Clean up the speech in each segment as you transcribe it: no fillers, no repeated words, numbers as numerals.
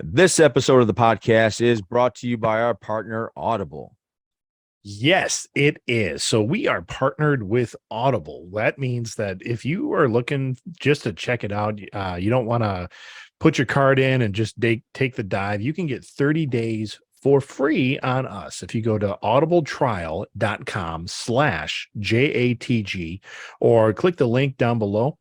This episode of the podcast is brought to you by our partner, Audible. Yes, it is. So we are partnered with Audible. That means that if you are looking just to check it out, you don't want to put your card in and just take the dive. You can get 30 days for free on us. If you go to audibletrial.com/JATG or click the link down below,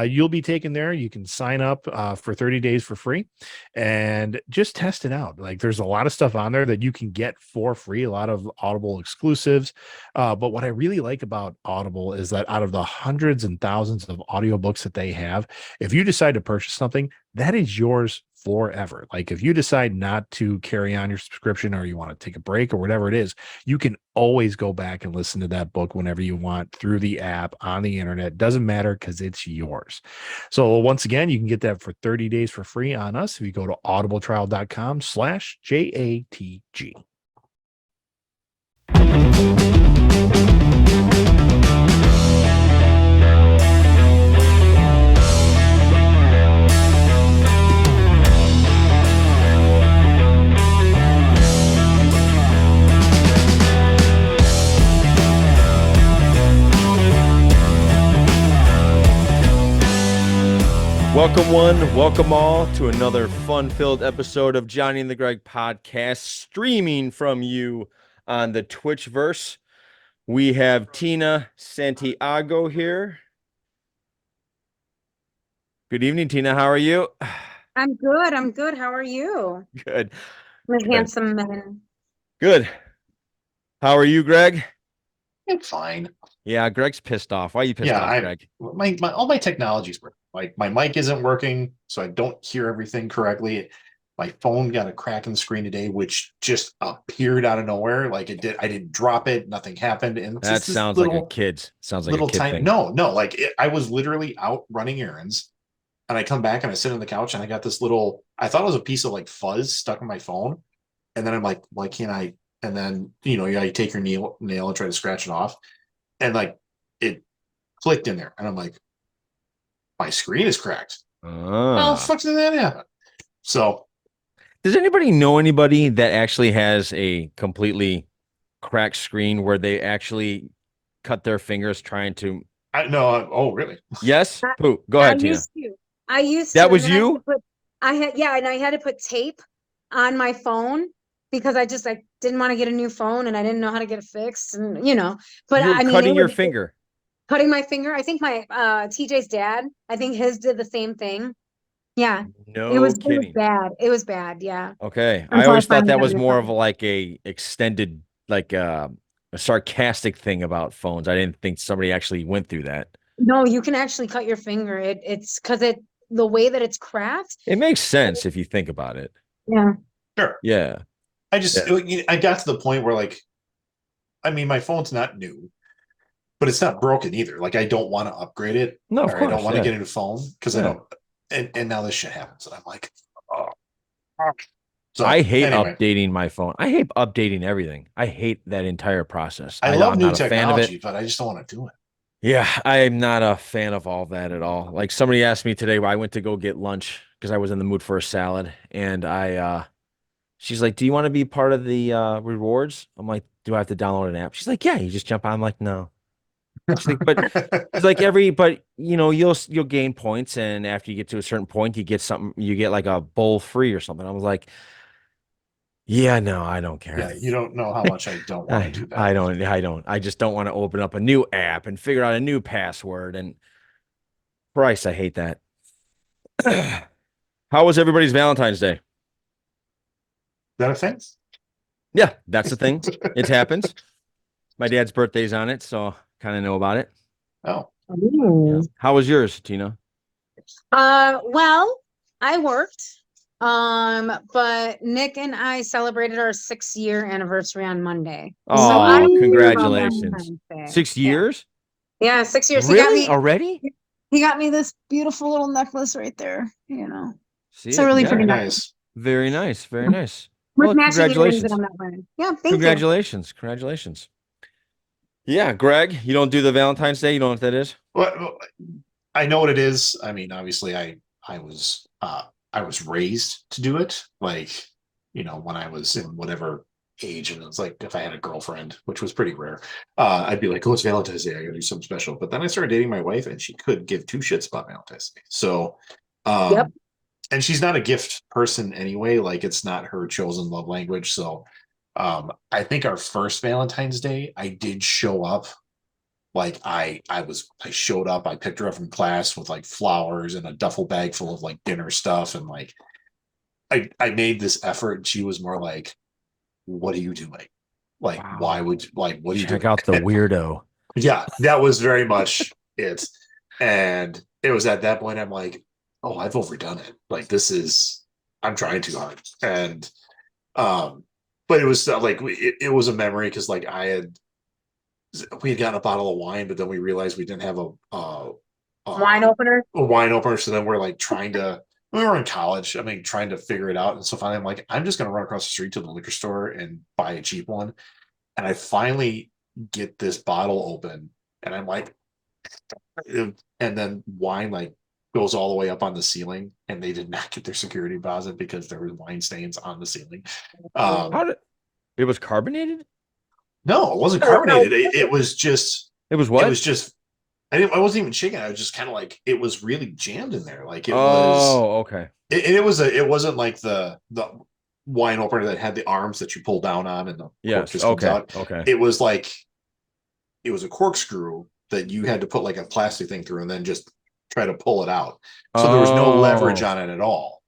you'll be taken there. You can sign up for 30 days for free and just test it out. Like there's a lot of stuff on there that you can get for free, a lot of Audible exclusives. But what I really like about Audible is that out of the hundreds and thousands of audiobooks that they have, if you decide to purchase something, that is yours forever. Like if you decide not to carry on your subscription or you want to take a break or whatever it is, you can always go back and listen to that book whenever you want through the app on the internet. Doesn't matter because it's yours. So once again, you can get that for 30 days for free on us if you go to audibletrial.com/JATG. Welcome one, welcome all to another fun-filled episode of Johnny and the Greg podcast, streaming from you on the Twitchverse. We have Tina Santiago here. Good evening, Tina. How are you? I'm good. I'm good. How are you? Good. My Good. handsome man. Good. How are you, Greg? I'm fine. Yeah, Greg's pissed off. Why are you pissed off, Greg? All my technology's working. Like my mic isn't working, so I don't hear everything correctly. My phone got a crack in the screen today, which just appeared out of nowhere. Like it did. I didn't drop it. Nothing happened. And That sounds like a kid's. Sounds like a kid thing. No. Like I was literally out running errands, and I come back and I sit on the couch and I got this little. I thought it was a piece of like fuzz stuck in my phone, and then I'm like, why can't I? And then you take your nail and try to scratch it off, and like it clicked in there, and I'm like, my screen is cracked. How the fuck did that happen? So, does anybody know anybody that actually has a completely cracked screen where they actually cut their fingers trying to? Oh, really? Yes. Pooh, go ahead, Tina. I used to. That was you? And I had to put tape on my phone because I didn't want to get a new phone and I didn't know how to get it fixed, and But you were cutting your finger. Cutting my finger. I think my TJ's dad, I think his did the same thing. Yeah. No it was kidding. Bad. It was bad. Yeah. Okay. I always thought that was more of like a extended, like a sarcastic thing about phones. I didn't think somebody actually went through that. No, you can actually cut your finger. It's because the way that it's cracked. It makes sense if you think about it. Yeah. Sure. Yeah. I got to the point where my phone's not new, but it's not broken either. Like I don't want to upgrade it. No, of course, I don't want to get a new phone because I don't. And now this shit happens, and I'm like, oh. So I hate updating my phone. I hate updating everything. I hate that entire process. I love new technology, but I just don't want to do it. Yeah, I am not a fan of all that at all. Like somebody asked me today, I went to go get lunch because I was in the mood for a salad, and she's like, "Do you want to be part of the rewards?" I'm like, "Do I have to download an app?" She's like, "Yeah, you just jump on." I'm like, "No." She's like, but it's like you'll gain points, and after you get to a certain point, you get something. You get like a bowl free or something. I was like, "Yeah, no, I don't care." Yeah, you don't know how much I don't want to do that. I don't. I just don't want to open up a new app and figure out a new password. And Christ, I hate that. How was everybody's Valentine's Day? Is that a thing? Yeah, that's the thing. It happens. My dad's birthday's on it, so kind of know about it. Oh. Yeah. How was yours, Tina? Well, I worked. But Nick and I celebrated our 6-year anniversary on Monday. Oh, so congratulations. 6 years? Yeah, 6 years. Really? Already? He got me this beautiful little necklace right there, See so really pretty nice. Very nice. Very nice. With congratulations. That I'm not wearing. Yeah, congratulations. Congratulations. Yeah, Greg, you don't do the Valentine's Day? You don't know what that is? Well, I know what it is. I mean, obviously I was I was raised to do it. Like, when I was in whatever age, and it's like if I had a girlfriend, which was pretty rare, I'd be like, "Oh, it's Valentine's Day. I gotta do something special." But then I started dating my wife, and she could give two shits about Valentine's Day. So, Yep. and she's not a gift person anyway. Like, it's not her chosen love language. So, I think our first Valentine's Day, I did show up. Like, I showed up. I picked her up from class with like flowers and a duffel bag full of like dinner stuff, and like I made this effort. And she was more like, "What are you doing? Like, why Wow. would like what are you Check doing?" out the weirdo. Yeah, that was very much it. And it was at that point I'm like, "Oh, I've overdone it. Like, I'm trying too hard." And but it was like it was a memory because like we had gotten a bottle of wine, but then we realized we didn't have Wine opener. a wine opener. So then we're like we were in college. I mean, trying to figure it out. And so finally, I'm like, I'm just going to run across the street to the liquor store and buy a cheap one. And I finally get this bottle open, and I'm like, and then wine like goes all the way up on the ceiling, and they did not get their security deposit because there was wine stains on the ceiling. How did it was carbonated? No, it wasn't Oh, no. carbonated. It was just. It was what? It was just. I wasn't even shaking. I was just kind of like it was really jammed in there. Like it was. Oh, okay. It wasn't like the wine opener that had the arms that you pull down on and the cork Yes. just comes Okay. out. Okay. It was like it was a corkscrew that you had to put like a plastic thing through and then just try to pull it out. So there was no leverage on it at all.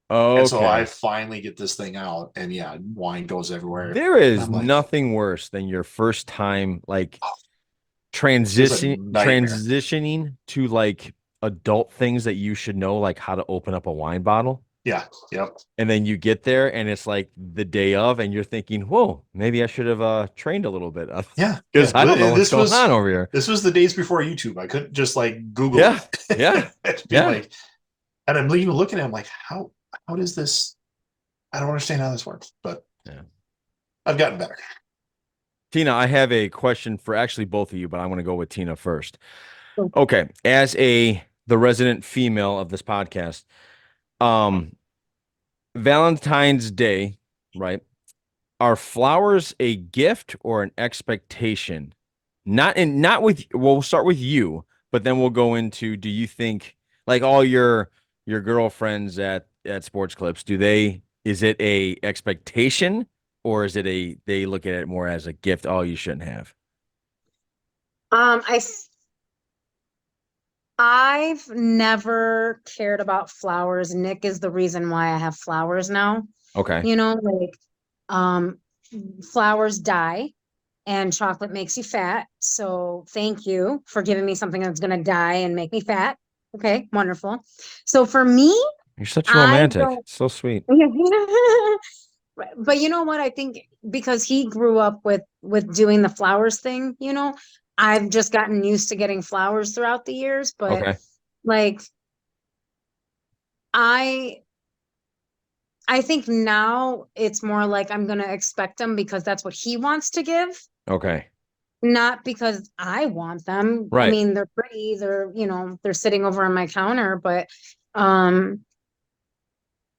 And so I Okay. finally get this thing out, and yeah, wine goes everywhere. There is I'm like, nothing worse than your first time like oh, it was a nightmare. transitioning to like adult things that you should know, like how to open up a wine bottle. Yeah, yep. And then you get there and it's like the day of, and you're thinking, whoa, maybe I should have trained a little bit. Yeah. Because I don't know what's This going was on over here. this was the days before YouTube. I couldn't just like Google Yeah. it. Yeah. It'd be Yeah. like, and I'm even looking at it, I'm like, how does this? I don't understand how this works, but Yeah. I've gotten better. Tina, I have a question for actually both of you, but I want to go with Tina first. Sure. Okay. As the resident female of this podcast, Valentine's Day, right? Are flowers a gift or an expectation? Not with, we'll start with you, but then we'll go into, do you think like all your girlfriends at sports clips, is it a expectation, or is it they look at it more as a gift? Oh, you shouldn't have. I've never cared about flowers. Nick is the reason why I have flowers now. Okay. Like flowers die and chocolate makes you fat. So thank you for giving me something that's gonna die and make me fat. Okay, wonderful. So for me, You're such a I romantic. don't. So sweet. But you know what? I think because he grew up with doing the flowers thing, I've just gotten used to getting flowers throughout the years. But Okay. like I think now it's more like I'm gonna expect them because that's what he wants to give, Okay. not because I want them. I Right. mean, they're pretty, they're sitting over on my counter, but um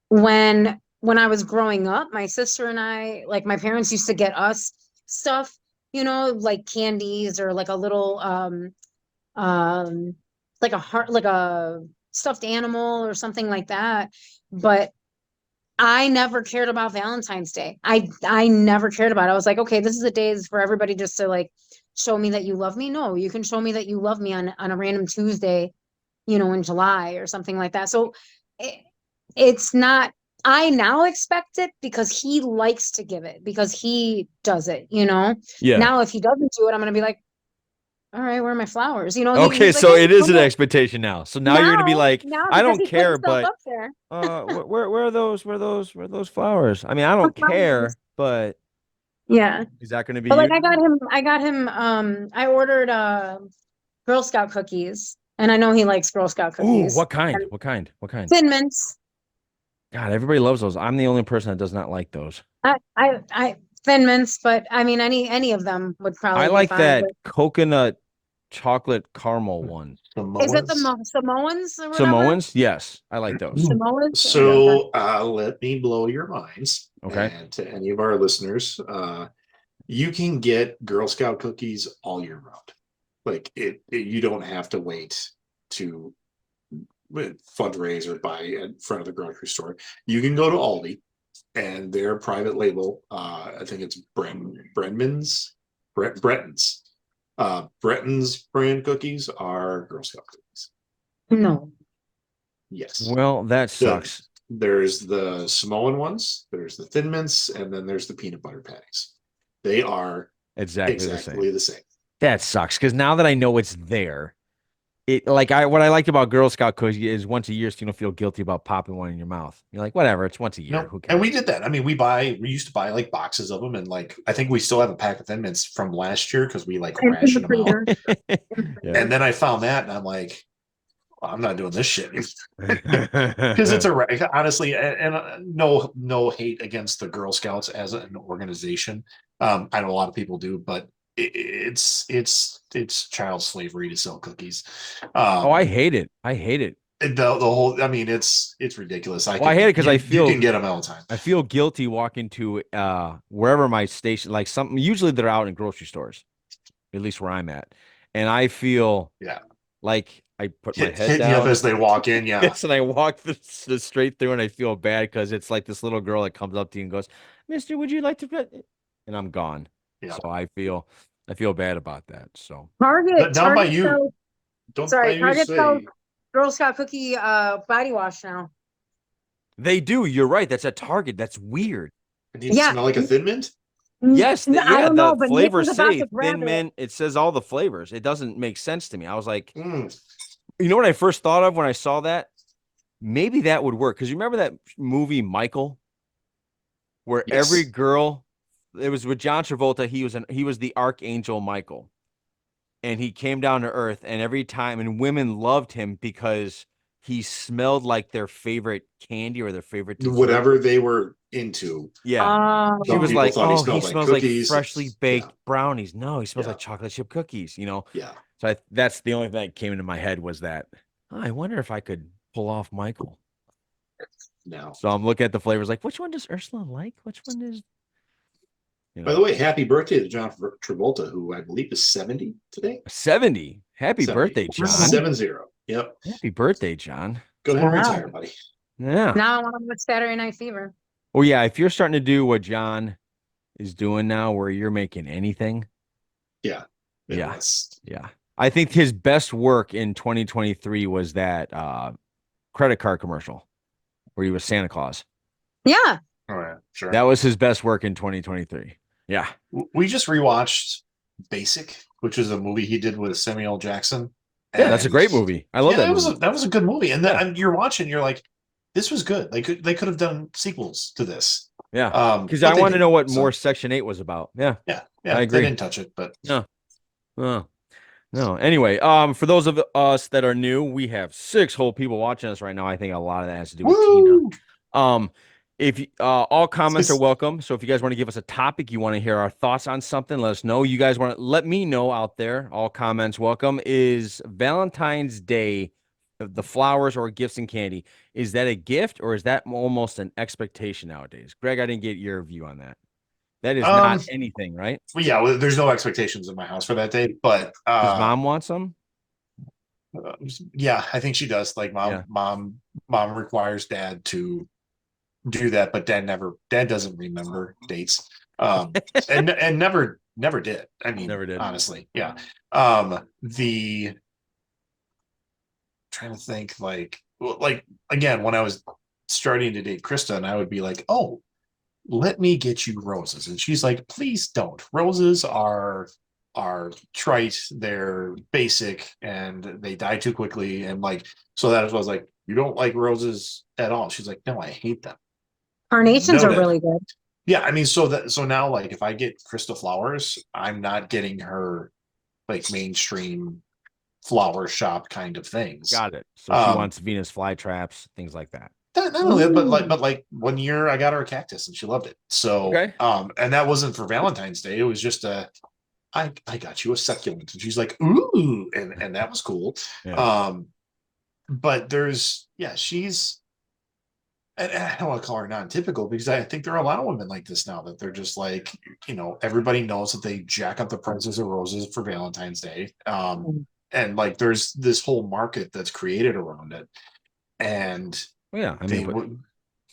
when I was growing up, my sister and I, like my parents used to get us stuff, like candies or like a little like a heart, like a stuffed animal or something like that. But I never cared about Valentine's Day. I never cared about it. I was like, okay, this is the days for everybody just to like show me that you love me. No, you can show me that you love me on a random Tuesday, in July or something like that. So it's not, I now expect it because he likes to give it, because he does it, Yeah. Now if he doesn't do it, I'm gonna be like, all right, where are my flowers? Okay, he's like, so "Hey, it is an okay." expectation now. So now you're gonna be like, Now I because don't he put care, himself but up there. where are those flowers? I mean, I don't care, but Yeah. is that gonna be But like you? I got him I ordered Girl Scout cookies, and I know he likes Girl Scout Ooh, cookies. what kind? And What kind? What kind? Thin Mints. God, everybody loves those. I'm the only person that does not like those. I Thin Mints, but I mean any of them would I probably be like fine. that coconut chocolate caramel one. Is it the Samoans. Samoans or whatever? Samoans? Yes, I like those. Samoans? So let me blow your minds. Okay. And to any of our listeners, you can get Girl Scout cookies all year round. Like you don't have to wait to fundraise or buy in front of the grocery store. You can go to Aldi and their private label, I think it's Brenton's. Bretton's brand cookies are Girl Scout cookies. No. Yes. Well, that sucks. There's the Samoan ones, there's the Thin Mints, and then there's the peanut butter patties. They are Exactly the same. That sucks because now that I know it's there, what I liked about Girl Scout cookies is once a year, so you don't feel guilty about popping one in your mouth. You're like, whatever, it's once a year. No, Who cares? and we did that. I mean, we used to buy like boxes of them, and like I think we still have a pack of Thin Mints from last year because we like rationed them out. Yeah. And then I found that, and I'm like, well, I'm not doing this shit because it's honestly, and no hate against the Girl Scouts as an organization. I know a lot of people do, but it's child slavery to sell cookies. I hate it. I hate it. The whole, I mean, it's ridiculous. I hate it because I feel you can get them all the time. I feel guilty walking to wherever my station, like something. Usually they're out in grocery stores, at least where I'm at, and I feel like I put my head down you up as they walk in. Yeah, yes, and I walk the straight through, and I feel bad because it's like this little girl that comes up to you and goes, "Mister, would you like to put?" And I'm gone. Yeah. So I feel bad about that. So Target down by you. Sells, don't sorry, Target sells say. Girl Scout cookie body wash now. They do. You're right. That's at Target. That's weird. Does it smell like a Thin Mint? Yes. I don't know, but flavors Nathan's say Thin Mint. It says all the flavors. It doesn't make sense to me. I was like, you know what I first thought of when I saw that? Maybe that would work. Because you remember that movie Michael, where every girl, it was with John Travolta. He was the Archangel Michael, and he came down to earth. And every time, and women loved him because he smelled like their favorite candy or their favorite dessert. Whatever they were into. Yeah. He was like, oh, he smells like freshly baked brownies. No, he smells like chocolate chip cookies, you know? Yeah. So that's the only thing that came into my head was that, I wonder if I could pull off Michael. No. So I'm looking at the flavors like, which one does Ursula like? Which one is... You know. By the way, happy birthday to John Travolta, who I believe is 70 today. 70. Happy birthday, John. 70. Yep. Happy birthday, John. Go ahead and retire, buddy. Yeah. Now I want to watch Saturday Night Fever. Well, yeah, if you're starting to do what John is doing now, where you're making anything. Yeah. Yeah. I think his best work in 2023 was that credit card commercial where he was Santa Claus. Yeah. All right. Sure. That was his best work in 2023. Yeah. We just rewatched Basic, which is a movie he did with Samuel Jackson. Yeah, that's a great movie. I love that movie. That was a good movie. And then you're watching, you're like, this was good. They could have done sequels to this. Yeah. Because I want to know what more Section 8 was about. Yeah. Yeah. I agree. They didn't touch it, but no. Anyway, for those of us that are new, we have 6 whole people watching us right now. I think a lot of that has to do with Tina. If all comments are welcome. So if you guys want to give us a topic, you want to hear our thoughts on something, let us know. You guys want to let me know out there. All comments welcome. Is Valentine's Day, the flowers or gifts and candy, is that a gift or is that almost an expectation nowadays? Greg, I didn't get your view on that. That is not anything, right? Well, yeah, there's no expectations in my house for that day, but does mom want some? Yeah, I think she does. Like mom requires dad to do that, but dad doesn't remember dates. And never did. I mean, never did. Honestly. Yeah. Trying to think like again, when I was starting to date Krista, and I would be like, oh, let me get you roses. And she's like, please don't. Roses are trite, they're basic, and they die too quickly. And like, so that was like, you don't like roses at all. She's like, no, I hate them. Carnations are really good. Yeah, I mean, so now, like, if I get Krista flowers, I'm not getting her like mainstream flower shop kind of things. Got it. So she wants Venus flytraps, things like that. Not only that, but like 1 year I got her a cactus and she loved it. So and that wasn't for Valentine's Day. It was just I got you a succulent. And she's like, ooh, and that was cool. Yeah. But there's, yeah, she's, and I don't want to call her non-typical because I think there are a lot of women like this now that they're just like, everybody knows that they jack up the prices of roses for Valentine's Day. And like there's this whole market that's created around it. And Yeah. I they mean, would,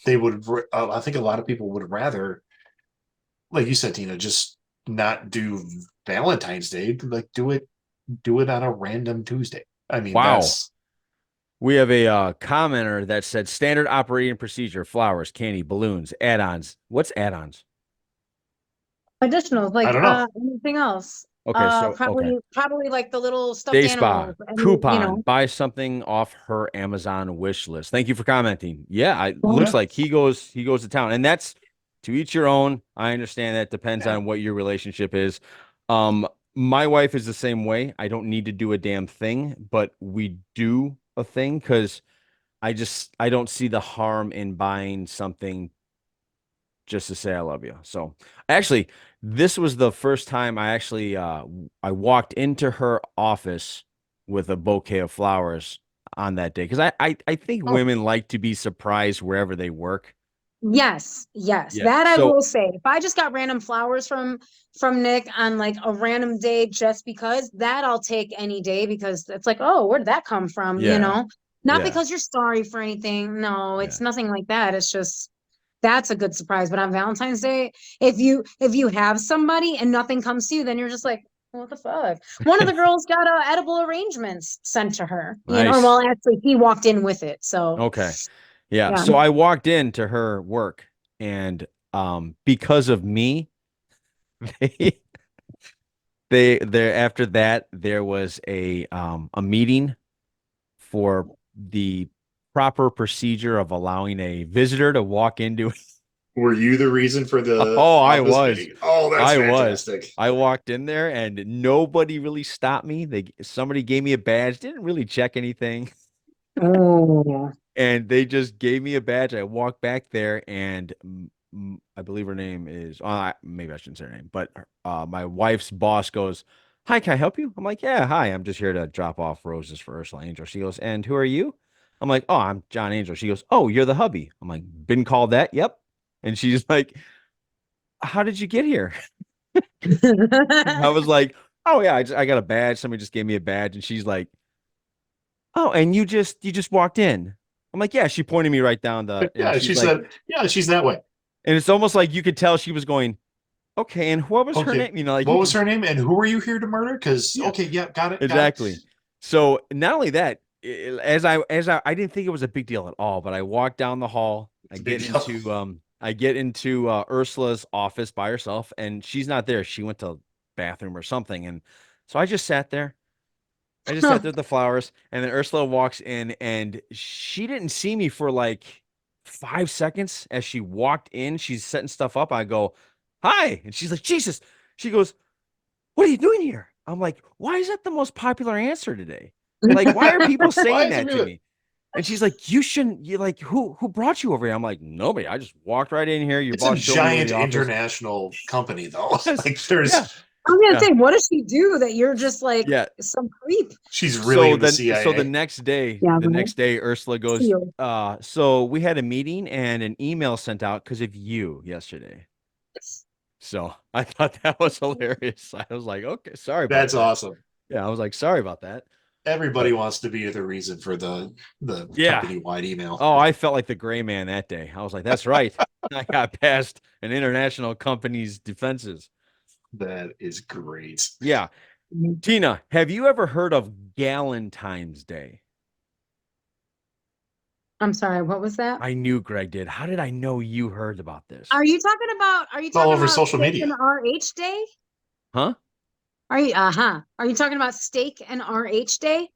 they would, I think a lot of people would rather, like you said, Tina, just not do Valentine's Day, like do it on a random Tuesday. I mean, wow. that's We have a commenter that said standard operating procedure: flowers, candy, balloons, add-ons. What's add-ons? Additionals, I like don't know. anything else. Okay, so okay. Probably like the little stuffed Day spa animals. And, coupon. Buy something off her Amazon wish list. Thank you for commenting. Yeah, looks Yeah. like he goes to town, and that's to each your own. I understand that depends Yeah. on what your relationship is. My wife is the same way. I don't need to do a damn thing, but we do a thing because I don't see the harm in buying something just to say I love you. So actually, this was the first time I walked into her office with a bouquet of flowers on that day. Because I think Oh, women like to be surprised wherever they work. yes, Yeah. that I So will say. If I just got random flowers from Nick on like a random day just because, that I'll take any day because it's like, oh, where'd that come from? yeah, Not yeah, because you're sorry for anything. No, yeah. it's nothing like that. It's just that's a good surprise. But on Valentine's Day, if you have somebody and nothing comes to you, then you're just like, what the fuck? One of the girls got edible arrangements sent to her, or Nice. well, actually, he walked in with it. So Okay. Yeah. yeah. So I walked into her work and because of me, they there after that there was a meeting for the proper procedure of allowing a visitor to walk into. Were you the reason for the Oh, office meeting? Oh, that's I was. fantastic. I walked in there and nobody really stopped me. Somebody gave me a badge, didn't really check anything, Oh. and they just gave me a badge. I walked back there and I believe her name is maybe I shouldn't say her name, but my wife's boss goes, "Hi, can I help you?" I'm like, "Yeah, hi. I'm just here to drop off roses for Ursula Angel." She goes, "And who are you?" I'm like, "Oh, I'm John Angel." She goes, "Oh, you're the hubby." I'm like, "Been called that?" "Yep." And she's like, "How did you get here?" I was like, "Oh yeah, I got a badge. Somebody just gave me a badge." And she's like, "Oh, and you just walked in." I'm like, "Yeah." She pointed me right down and Yeah, she's she like, said, yeah, she's that way. and it's almost like you could tell she was going, "Okay, and what was her Okay. name?" Like What you was could, her name and who were you here to murder? Because yeah, okay, yeah, got it, got it. exactly. So not only that, I didn't think it was a big deal at all, but I walked down the hall. It's a big deal. I get into Ursula's office by herself, and she's not there. She went to bathroom or something, and so I just sat there. I just sat there with the flowers, and then Ursula walks in, and she didn't see me for like 5 seconds. As she walked in, she's setting stuff up. I go, "Hi," and she's like, "Jesus." She goes, "What are you doing here?" I'm like, "Why is that the most popular answer today? Like, why are people Why saying is that to it? me?" And she's like, "You shouldn't. You like who brought you over here?" I'm like, "Nobody. I just walked right in here. Your It's a boss showed me where giant the office." international company, though. Yes. Like, Yeah. there's, I was gonna Yeah. say, what does she do that you're just like Yeah. some creep? she's really So in the then, so CIA. Yeah, the right. next day, Ursula goes, Seal. so we had a meeting and an email sent out because of you yesterday. So I thought that was hilarious. I was like, okay, sorry about That's that. awesome. Yeah, I was like, sorry about that. Everybody But wants to be the reason for the yeah. company wide email. Oh, I felt like the gray man that day. I was like, that's right. I got past an international company's defenses. That is great. Yeah. Tina, have you ever heard of Galentine's Day? I'm sorry, what was that? I knew Greg did. How did I know you heard about this? Are you talking about It's all over social steak and media. RH day? Huh? Are you talking about steak and RH day,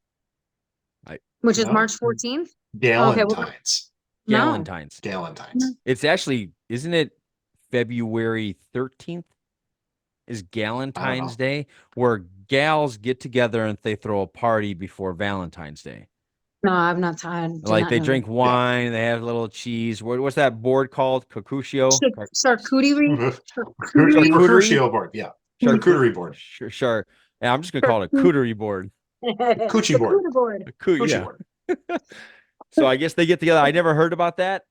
I which is No, March 14th? Okay, well, Galentine's. no. Galentine's. Galentine's. It's actually, isn't it February 13th is I don't Galentine's know. Day, where gals get together and they throw a party before Valentine's Day. No, I've not tried. Did Like not they know that. drink wine, they have a little cheese. What's that board called? Kokushio? Charcuterie, charcuterie. Charcuterie? Mercutio board. Yeah. Charcuterie board. Sure. Yeah, I'm just gonna call it a cooterie board. Coochie board. Cooter board. Coochie Yeah. board. So I guess they get together. I never heard about that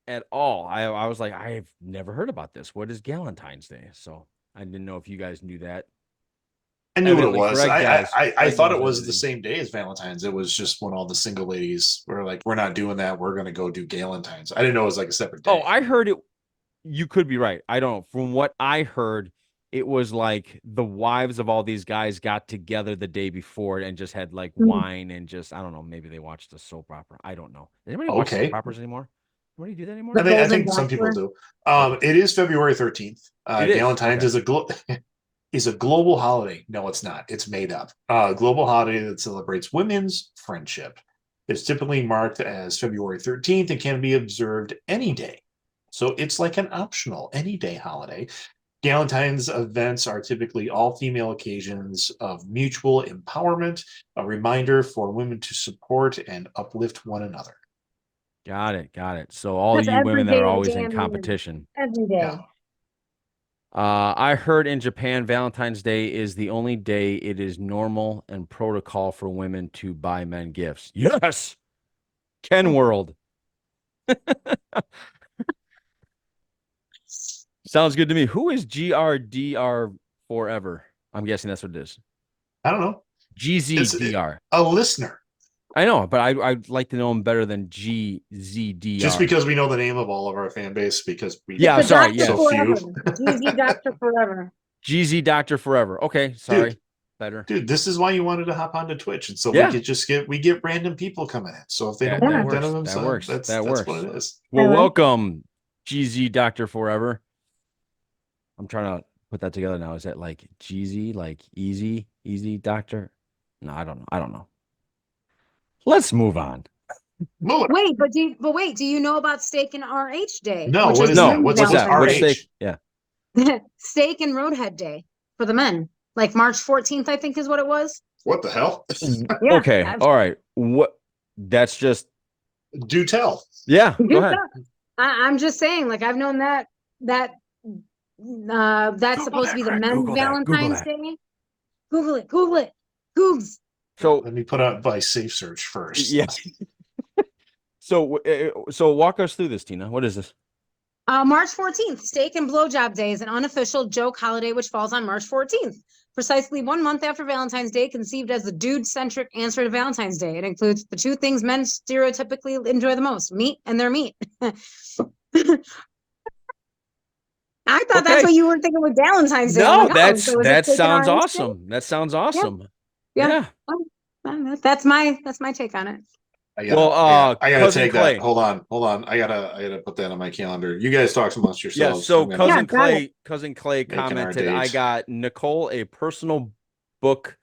at all. I was like, I've never heard about this. What is Valentine's Day? So I didn't know if you guys knew that. I knew what it Evidently, was. Greg does. I Greg thought knows it was the everything. same day as Valentine's. It was just when all the single ladies were like, "We're not doing that. We're gonna go do Galentine's." I didn't know it was like a separate day. Oh, I heard it. You could be right. I don't know. From what I heard, it was like the wives of all these guys got together the day before and just had like wine and just, I don't know, maybe they watched a soap opera. I don't know. Does anybody watch soap operas anymore? Anybody do that anymore? I think some people do. It is February 13th. Galentine's is is a global holiday. No, it's not. It's made up. Global holiday that celebrates women's friendship. It's typically marked as February 13th and can be observed any day. So it's like an optional any day holiday. Galentine's events are typically all-female occasions of mutual empowerment, a reminder for women to support and uplift one another. Got it. So all That's you women that every are day, always in damn competition. Every day. Yeah. I heard in Japan, Valentine's Day is the only day it is normal and protocol for women to buy men gifts. Yes. Ken World. Sounds good to me. Who is GRDR forever? I'm guessing that's what it is. I don't know. GZDR. A listener. I know, but I'd like to know him better than GZDR. Just because we know the name of all of our fan base, because we Yeah, It's a sorry, doctor yes. so forever. few. GZ Doctor Forever. GZ Doctor Forever. Okay, sorry. Dude. Better. Dude, this is why you wanted to hop onto Twitch, and so Yeah. we could just get random people coming in. So if they That don't works. identify That themselves, works. that's That works. what it is. Well, Hello. welcome, GZ Doctor Forever. I'm trying to put that together now. Is that like GZ, like easy doctor? No, I don't know. Let's move on. Move it. Wait, but do you know about Steak and RH Day? No, which what is No, that? What's what's that? Valentine's What's RH? Yeah. Day? Steak and Roadhead Day for the men. Like March 14th, I think is what it was. What the hell? Yeah, Okay. All right. What? That's just. Do tell. Yeah. Go ahead. I'm just saying, like I've known that's supposed to be the men's Google that, Google Valentine's that. Day. Google it. Googs. So Let me put out by safe search first. yeah. So walk us through this, Tina. What is this? March 14th, Steak and Blowjob Day is an unofficial joke holiday which falls on March 14th, precisely 1 month after Valentine's Day, conceived as the dude-centric answer to Valentine's Day. It includes the two things men stereotypically enjoy the most, meat and their meat. I thought that's what you were thinking with Valentine's Day. No, I'm like, that's so is it that Steak and sounds RH Day? awesome. That sounds awesome. Yeah. That's my take on it. I gotta Cousin take Clay. that. Hold on. I gotta put that on my calendar. You guys talk amongst Yeah. yourselves. So I'm gonna- cousin Yeah, got Clay, cousin Clay Making our commented, I dates. got Nicole a personal book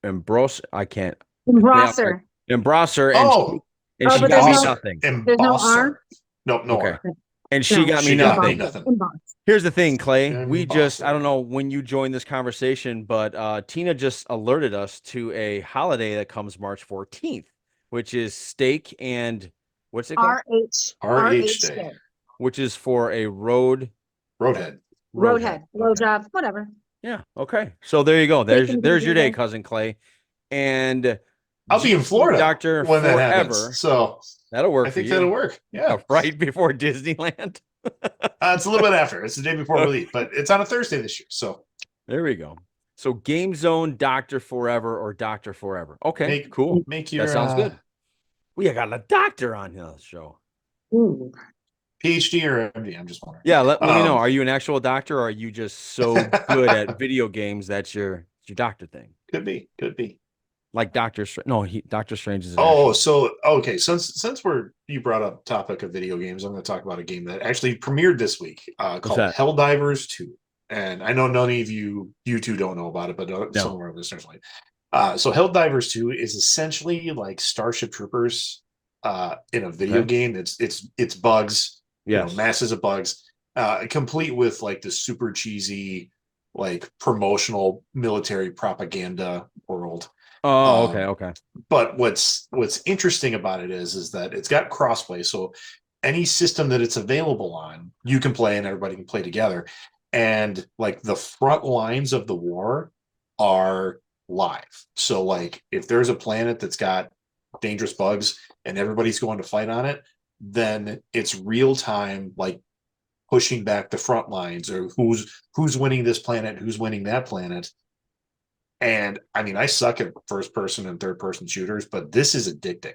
embross. I can't Brosser. embrosser, Oh, and Oh, she but got me there's no- nothing. There's no R? No Okay. R. And she No, got me she got me nothing. nothing. Emboss. Here's the thing, Clay. We just, I Embosser. don't know when you joined this conversation, but Tina just alerted us to a holiday that comes March 14th, which is steak and what's it called? RH Day. Which is for a Roadhead. Roadhead. Okay. Blowjob. Whatever. Yeah. Okay. So there you go. There's and your day, BJ. cousin Clay. And I'll be in Florida Doctor when that Forever. happens. So That'll work I think for you. that'll work. Yeah. Right before Disneyland. It's a little bit after. It's the day before we leave, but it's on a Thursday this year. So There we go. So Game Zone, Doctor Forever, or Doctor Forever. Okay, cool. Make your That sounds good. We got a doctor on the show. Ooh. PhD or MD. I'm just wondering. Yeah, let me know. Are you an actual doctor, or are you just so good at video games that's your doctor thing? Could be. Like Doctor Strange. No, Doctor Strange is. Since you brought up topic of video games, I'm going to talk about a game that actually premiered this week called that? Helldivers II. And I know none of you two don't know about it, but some of our listeners might. So Helldivers 2 is essentially like Starship Troopers in a video game. It's bugs, masses of bugs, complete with like the super cheesy, like promotional military propaganda world. Oh, okay. But what's interesting about it is that it's got crossplay. So any system that it's available on, you can play and everybody can play together. and like the front lines of the war are live. So like if there's a planet that's got dangerous bugs and everybody's going to fight on it, then it's real time, like pushing back the front lines, or who's winning this planet, who's winning that planet. And I mean, I suck at first person and third person shooters, but this is addicting.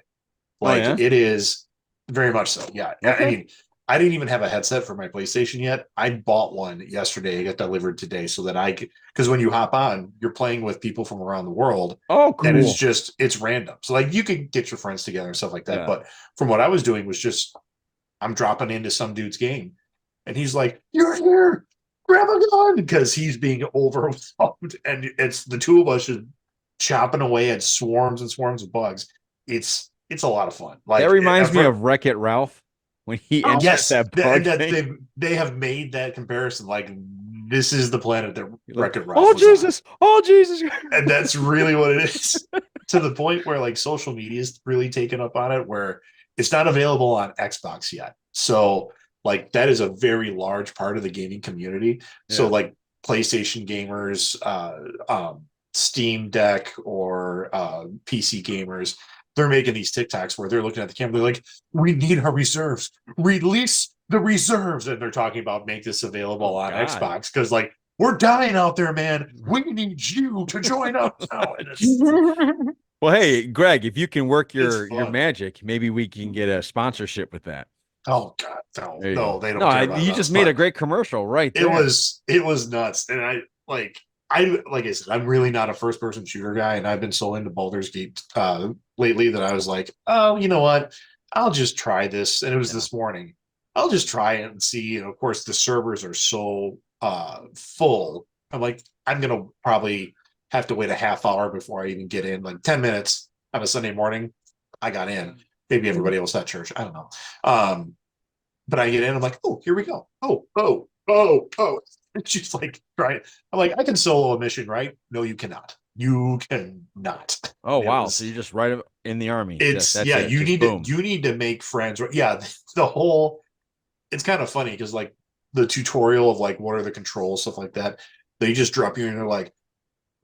Like yeah? it is very much so. Yeah. I Okay. mean, I didn't even have a headset for my PlayStation yet. I bought one yesterday. I got delivered today so that I could, because when you hop on, you're playing with people from around the world. Oh, And cool. it's random. So like you could get your friends together and stuff like that. Yeah. But from what I was doing was just I'm dropping into some dude's game and he's like, "You're here, grab a gun," because he's being overwhelmed. And it's the two of us just chopping away at swarms and swarms of bugs. It's a lot of fun. Like That reminds me of Wreck-It Ralph when he Oh, enters yes, that bug and thing. they have made that comparison. Like this is the planet that You're like, Wreck-It Ralph oh was on. Jesus! Oh Jesus! And that's really what it is. To the point where like social media is really taken up on it, where it's not available on Xbox yet. So like that is a very large part of the gaming community. So Yeah. like PlayStation gamers, Steam Deck, or PC gamers, they're making these TikToks where they're looking at the camera, they're like, "We need our reserves, release the reserves," and they're talking about make this available on God. Xbox because like we're dying out there, man. We need you to join us now. And it's, Well, hey, Greg, if you can work your fun. magic, maybe we can get a sponsorship with that. Oh God, no, There you no, go. they don't No, care about you us, just made but a great commercial right there. it was nuts. And like I said, I'm really not a first person shooter guy, and I've been so into Baldur's Gate lately that I was like, oh, you know what? I'll just try this. And it was this morning. I'll just try it and see. And of course, the servers are so full. I'm like, I'm gonna probably have to wait a half hour before I even get in. Like 10 minutes on a Sunday morning, I got in. Maybe everybody else at church. I don't know. But I get in, I'm like, oh, here we go. Oh. It's just like, right. I'm like, I can solo a mission, right? No, you cannot. You cannot. Oh It wow! was- So you're just right in the army. it's That's yeah, it. you Just need boom. to make friends. Yeah, the whole it's kind of funny because like the tutorial of like what are the controls, stuff like that, they just drop you and they're like,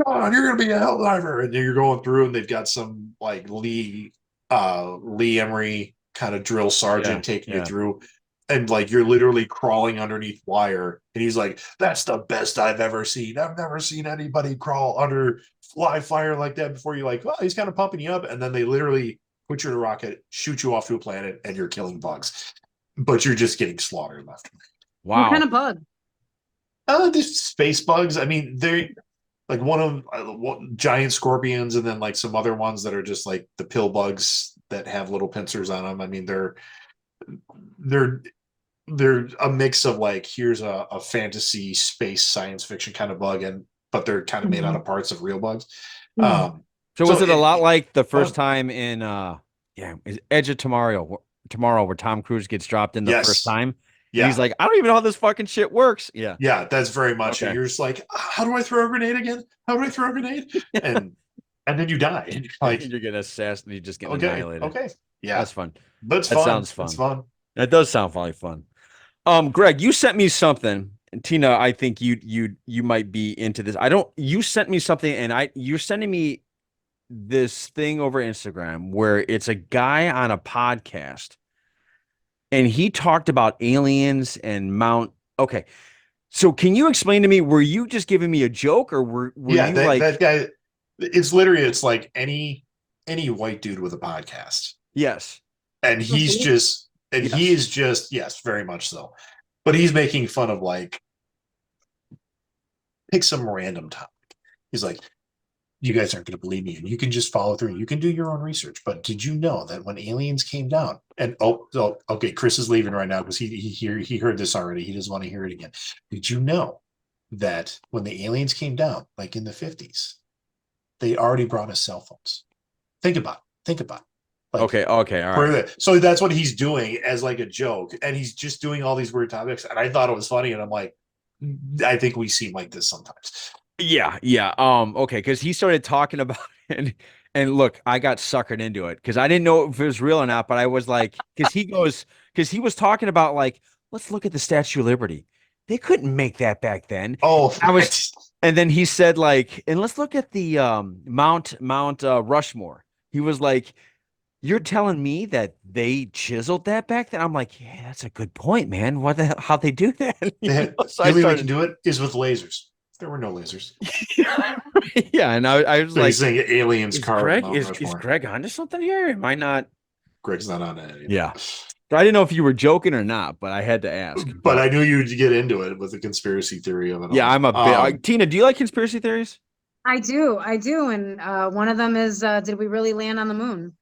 "Come on, you're gonna be a Helldiver," and then you're going through and they've got some like Lee Emery kind of drill sergeant taking you through, and like you're literally crawling underneath wire, and he's like, "That's the best I've ever seen. I've never seen anybody crawl under live fire like that before." You're like, "Well, he's kind of pumping you up," and then they literally put you in a rocket, shoot you off to a planet, and you're killing bugs, but you're just getting slaughtered left and Wow. What kind of bug? right. These space bugs. I mean, they're like one of giant scorpions, and then like some other ones that are just like the pill bugs that have little pincers on them. I mean, they're a mix of like here's a fantasy space science fiction kind of bug, but they're kind of made out of parts of real bugs. So was it a lot like the fun. first time in is Edge of Tomorrow where Tom Cruise gets dropped in the Yes. first time? Yeah. And he's like, I don't even know how this fucking shit works. Yeah. Yeah, that's very much Okay. it. You're just like, how do I throw a grenade again? How do I throw a grenade? And then you die. And you're like, you're getting assassinated, you just get okay, annihilated. okay. Yeah. That's fun. That's That fun. sounds fun. That's fun. That does sound really fun. Greg, you sent me something. And Tina, I think you might be into this. You sent me something, and you're sending me this thing over Instagram where it's a guy on a podcast and he talked about aliens and okay. So can you explain to me, were you just giving me a joke, or were you like that guy? It's like any white dude with a podcast. Yes. And he's just he is just, yes, very much so. But he's making fun of like pick some random topic. He's like, you guys aren't going to believe me, and you can just follow through. You can do your own research. But did you know that when aliens came down, and okay, Chris is leaving right now because he heard this already. He doesn't want to hear it again. Did you know that when the aliens came down, like in the 50s, they already brought us cell phones? Think about it. Like, okay, all right. So that's what he's doing as like a joke, and he's just doing all these weird topics. And I thought it was funny, and I'm like, I think we seem like this sometimes. Yeah. Okay, because he started talking about it, and look, I got suckered into it because I didn't know if it was real or not, but I was like, because he was talking about like, let's look at the Statue of Liberty. they couldn't make that back then. Oh, I was, and then he said like, and let's look at the Mount Rushmore. He was like, you're telling me that they chiseled that back then? I'm like, yeah, that's a good point, man. What the hell, how'd they do that? they had, So the I only way we can started, do it is with lasers. There were no lasers. yeah, and I was So like, he's saying aliens is carved Greg Mount is Rushmore. Greg onto something here? Am I not? Greg's not on it anymore. Yeah. So I didn't know if you were joking or not, but I had to ask. But I knew you'd get into it with the conspiracy theory of it. Yeah, all. I'm a bit. Tina, do you like conspiracy theories? I do, and one of them is, did we really land on the moon?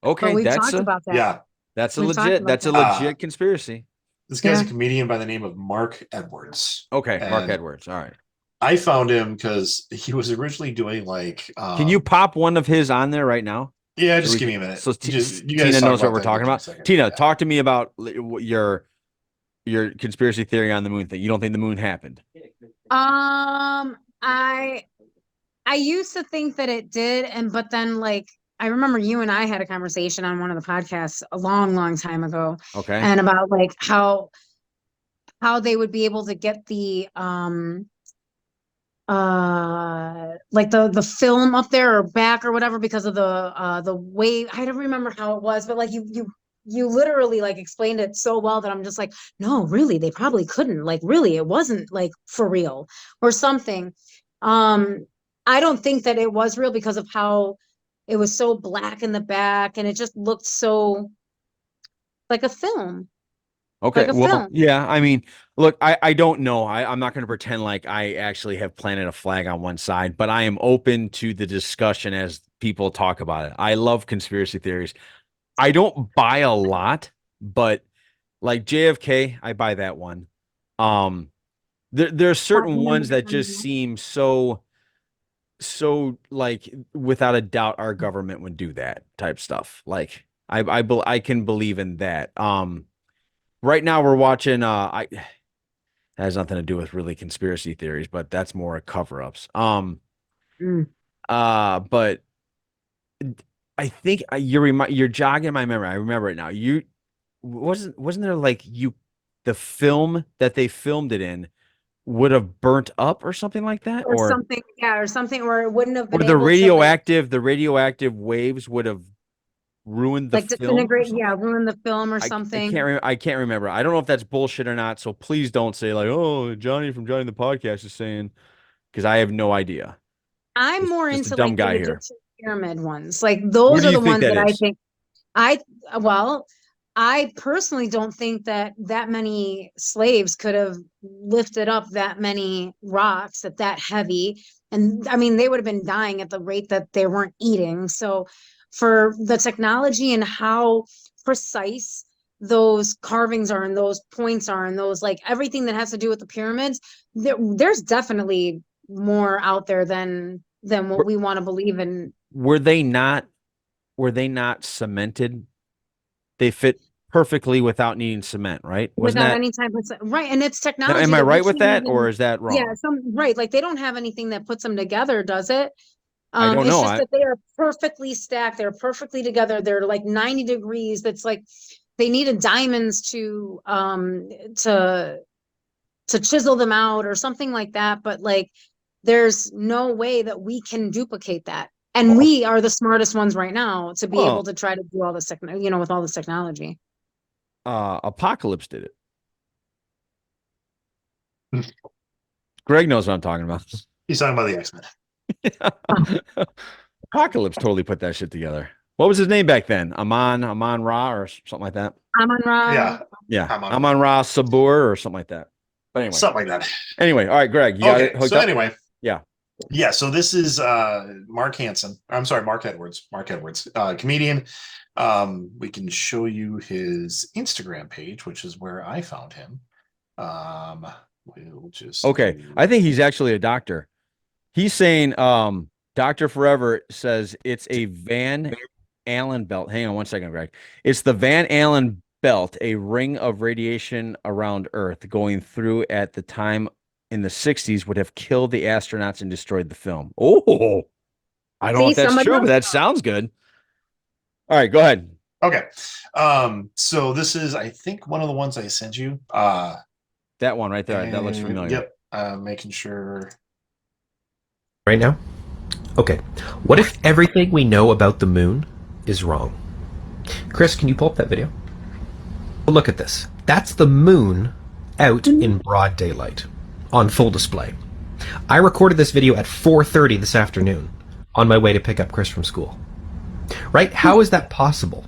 But Okay, we've talked about that. Yeah, We've talked about a that. legit conspiracy. this guy's Yeah. a comedian by the name of Mark Edwards. Okay, Mark And Edwards. All right. I found him because he was originally doing like. Can you pop one of his on there right now? Yeah, So just we give me a can- minute. So Just, you guys Tina talk knows what about we're that talking for a about. second. Tina, Yeah. talk to me about your conspiracy theory on the moon thing. You don't think the moon happened? I used to think that it did, but then like I remember you and I had a conversation on one of the podcasts a long, long time ago, Okay. and about like how they would be able to get the like the film up there or back or whatever because of the wave. I don't remember how it was, but like you literally like explained it so well that I'm just like, no, really, they probably couldn't. Like, really, it wasn't like for real or something. I don't think that it was real because of how it was so black in the back and it just looked so like a film. Okay. Like a Well, film. yeah. I mean, look, I don't know. I'm not going to pretend like I actually have planted a flag on one side, but I am open to the discussion as people talk about it. I love conspiracy theories. I don't buy a lot, but like JFK, I buy that one. There are certain ones that just seem so like without a doubt our government would do that type stuff. Like I can believe in that. Right now we're watching that has nothing to do with really conspiracy theories, but that's more cover-ups. But I think you're jogging my memory. I remember it now. You wasn't there like the film that they filmed it in would have burnt up or something like that, Or something, yeah, or something, or it wouldn't have been or the able to like, radioactive waves would have ruined the like film or disintegrate, something? yeah, ruin the film or something. I can't remember. I don't know if that's bullshit or not. So please don't say like, oh, Johnny from Johnny the Podcast is saying, because I have no idea. I'm more Just a into dumb like the guy here. Egyptian pyramid ones. Like Where those do are you the think ones that that I is? think well, I personally don't think that many slaves could have lifted up that many rocks that heavy. And I mean, they would have been dying at the rate that they weren't eating. So for the technology and how precise those carvings are and those points are and those like everything that has to do with the pyramids, there's definitely more out there than what we want to believe in. Were they not cemented? They fit perfectly without needing cement, right? Wasn't Without that any type of right, and it's technology am I that we right with can't that, or even, is that wrong? yeah, right, like they don't have anything that puts them together, does it? I don't It's know. just that they are perfectly stacked, they're perfectly together, they're like 90 degrees. That's like they needed diamonds to chisel them out or something like that, but like there's no way that we can duplicate that, and Oh, we are the smartest ones right now to be able well, to try to do all this with all this technology. Apocalypse did it. Greg knows what I'm talking about. He's talking about the X-Men. Apocalypse totally put that shit together. What was his name back then? Amon Ra or something like that. Amon Ra. Yeah, Amon Ra Sabur or something like that. But anyway, something like that. Anyway, all right, Greg, you got it Okay, hooked so up? anyway, Yeah. yeah. So this is Mark Edwards. Mark Edwards, comedian. We can show you his Instagram page, which is where I found him. We'll just Okay. I think he's actually a doctor. He's saying Dr. Forever says it's a Van Allen belt. Hang on one second, Greg. It's the Van Allen belt, a ring of radiation around Earth going through at the time in the 60s would have killed the astronauts and destroyed the film. Oh, I don't know if that's true, but that sounds good. All right, go ahead. Okay. So this is, I think, one of the ones I sent you. That one right there. That looks And, familiar. Yep. Making sure. Right now? Okay. What if everything we know about the moon is wrong? Chris, can you pull up that video? Look at this. That's the moon out in broad daylight on full display. I recorded this video at 4:30 this afternoon on my way to pick up Chris from school. Right? How is that possible?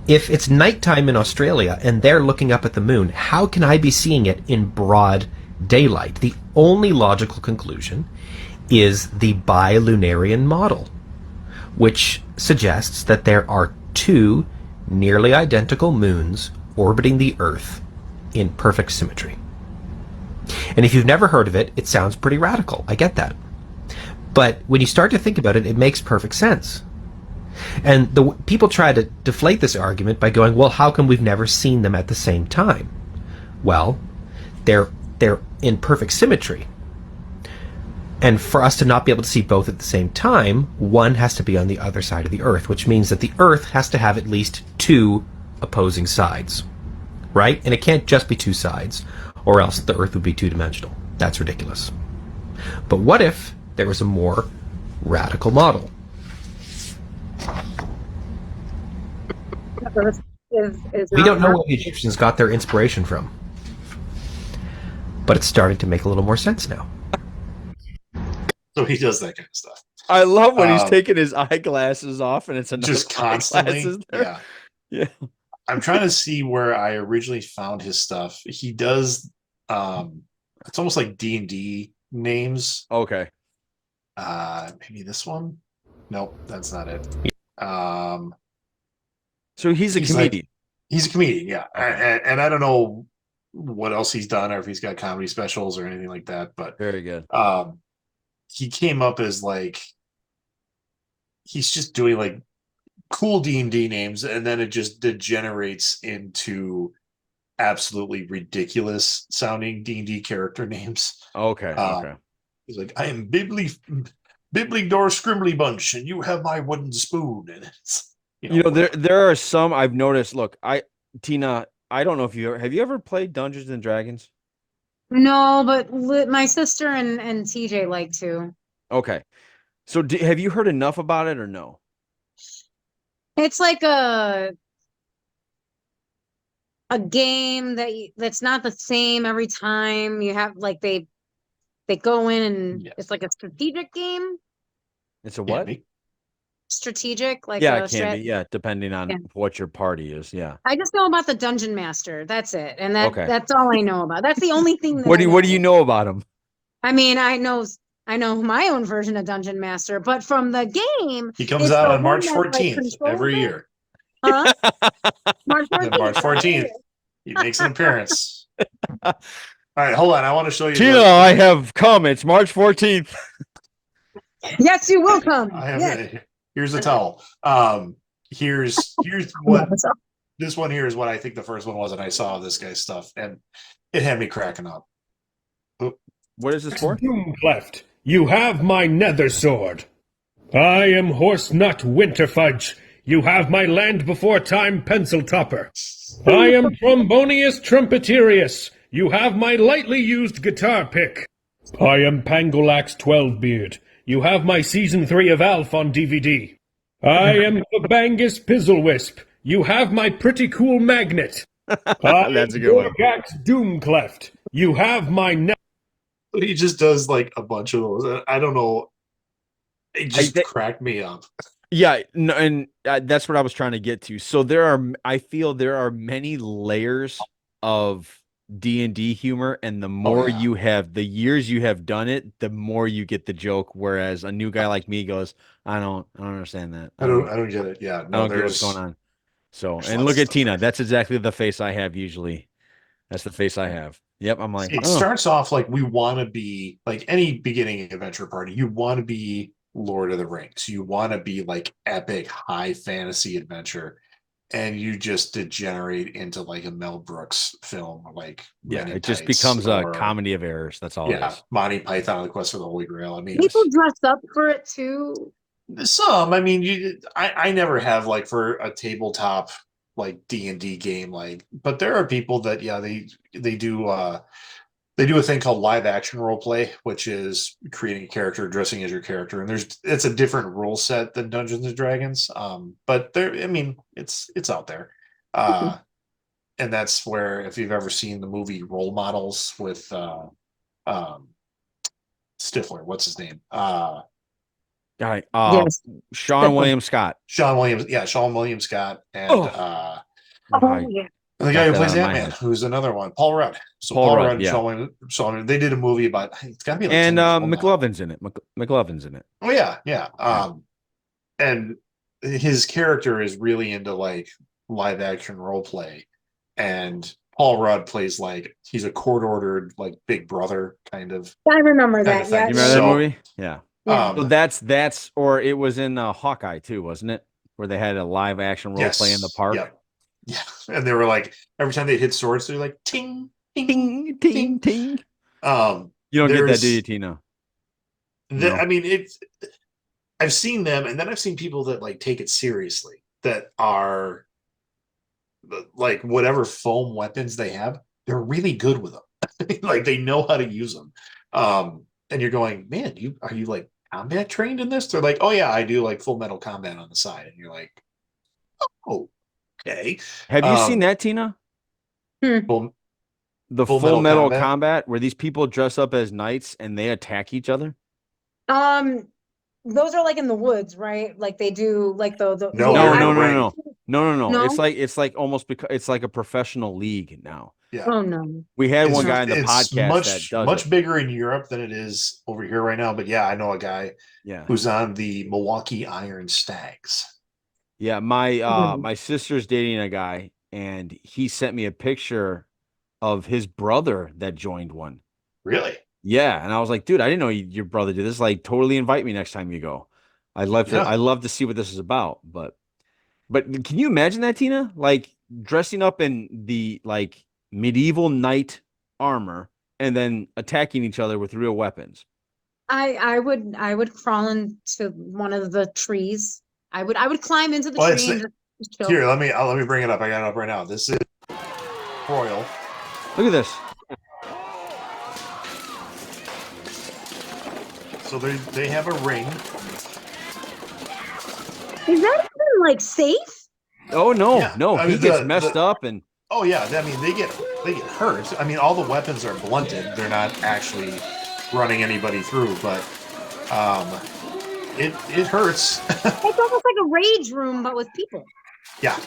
If it's nighttime in Australia and they're looking up at the moon, how can I be seeing it in broad daylight? The only logical conclusion is the bilunarian model, which suggests that there are two nearly identical moons orbiting the Earth in perfect symmetry. And if you've never heard of it, it sounds pretty radical. I get that. But when you start to think about it, it makes perfect sense. And the people try to deflate this argument by going, well, how come we've never seen them at the same time? Well, they're in perfect symmetry. And for us to not be able to see both at the same time, one has to be on the other side of the Earth, which means that the Earth has to have at least two opposing sides, right? And it can't just be two sides, or else the Earth would be two-dimensional. That's ridiculous. But what if there was a more radical model? We don't know where the Egyptians got their inspiration from, but it's starting to make a little more sense now. So he does that kind of stuff. I love when he's taking his eyeglasses off and it's another Just constantly. eyeglasses there. Yeah. I'm trying to see where I originally found his stuff. He does it's almost like D&D names. Okay. Maybe this one? Nope, that's not it. So he's a comedian. He's a comedian, yeah. Okay. And I don't know what else he's done or if he's got comedy specials or anything like that, but Very good. he came up as like he's just doing like cool D&D names, and then it just degenerates into absolutely ridiculous sounding D&D character names. Okay. Okay. He's like, I am Bibbly Door Scrimbly Bunch, and you have my wooden spoon. And it's there are some I've noticed. Look, Tina, I don't know if have you ever played Dungeons and Dragons? No, but my sister and TJ like to. Okay. So have you heard enough about it or no? It's like a game that's not the same every time. You have like they go in and it's like a strategic game. It's a what? Strategic, like it can be, depending on what your party is. Yeah. I just know about the Dungeon Master. That's it. And that's all I know about. That's the only thing that what do you know about him? I mean, I know my own version of Dungeon Master, but from the game, he comes out on March 14th every year. Huh? March 14th. March 14th. He makes an appearance. All right, hold on. I want to show you. Tina, I have come. It's March 14th. Yes, you will come. Here's a towel. Here's what this one here is what I think the first one was, and I saw this guy's stuff, and it had me cracking up. What is this for? Doomcleft, you have my nether sword. I am Horsenut Winterfudge. You have my land before time pencil topper. I am Trombonius Trumpeterius. You have my lightly used guitar pick. I am Pangolax 12beard. You have my season 3 of Alf on DVD. I am Bangus Pizzlewisp. You have my pretty cool magnet. That's a good one. Gorgax Doomcleft. You have my He just does like a bunch of those. I don't know. It just cracked me up. Yeah, no, and that's what I was trying to get to. So I feel there are many layers of D&D humor, and the more you have, the years you have done it, the more you get the joke. Whereas a new guy like me goes, I don't understand that. I don't get it. Yeah, no, I don't get what's going on. So, and look at Tina. That's exactly the face I have usually. That's the face I have. Yep, I'm like. It starts off like we want to be like any beginning adventure party. You want to be Lord of the Rings. You want to be like epic high fantasy adventure, and you just degenerate into like a Mel Brooks film. Like it just becomes a comedy of errors. That's all. Yeah, Monty Python and the Quest for the Holy Grail. I mean, people dress up for it too. Some. I mean, I never have like for a tabletop like D&D game, like, but there are people that they do a thing called live action role play, which is creating a character, dressing as your character, and it's a different rule set than Dungeons and Dragons. But there, I mean, it's out there. And that's where, if you've ever seen the movie Role Models with Stifler, what's his name? Guy, Yes. Sean William Scott. Sean William Scott, and Oh. Oh, yeah. the guy who plays Ant-Man, who's another one, Paul Rudd. So Paul Rudd, yeah. Sean, they did a movie about, it's got to be like And 10 years old now. McLovin's in it. McLovin's in it. Oh yeah. And his character is really into like live action role play, and Paul Rudd plays like he's a court ordered like big brother kind of. I remember Kind that. of thing. Yeah. You remember that movie? Yeah. Yeah. So that's or it was in Hawkeye too, wasn't it? Where they had a live action role play in the park. Yeah. And they were like, every time they hit swords, they're like ting, ting, Ting, ting, ting. You don't get that, do you, Tina? No. I mean, I've seen them, and then I've seen people that like take it seriously, that are like whatever foam weapons they have, they're really good with them. Like they know how to use them. And you're going, man, are you like combat trained in this? They're like, oh yeah, I do like Full Metal Combat on the side. And you're like, oh, okay. Have you seen that, Tina? Full Full Metal Combat, where these people dress up as knights and they attack each other? Those are like in the woods, right? Like they do like the No. It's like almost because it's like a professional league now. Yeah. Oh no. We had one guy in the podcast that does much bigger in Europe than it is over here right now. But yeah, I know a guy who's on the Milwaukee Iron Stags. Yeah, my sister's dating a guy, and he sent me a picture of his brother that joined one. Really? Yeah, and I was like, dude, I didn't know your brother did this. Like, totally invite me next time you go. I'd love to see what this is about. But can you imagine that, Tina? Like dressing up in the like medieval knight armor and then attacking each other with real weapons. I would crawl into one of the trees. I would climb into the tree and just chill. Here, let me bring it up. I got it up right now. This is Royal. Look at this. So they have a ring. Is that even like safe? Oh no, Yeah. no, I he mean, gets messed up and oh yeah, I mean they get hurt. I mean all the weapons are blunted. They're not actually running anybody through, but it hurts. It's almost like a rage room, but with people. Yeah.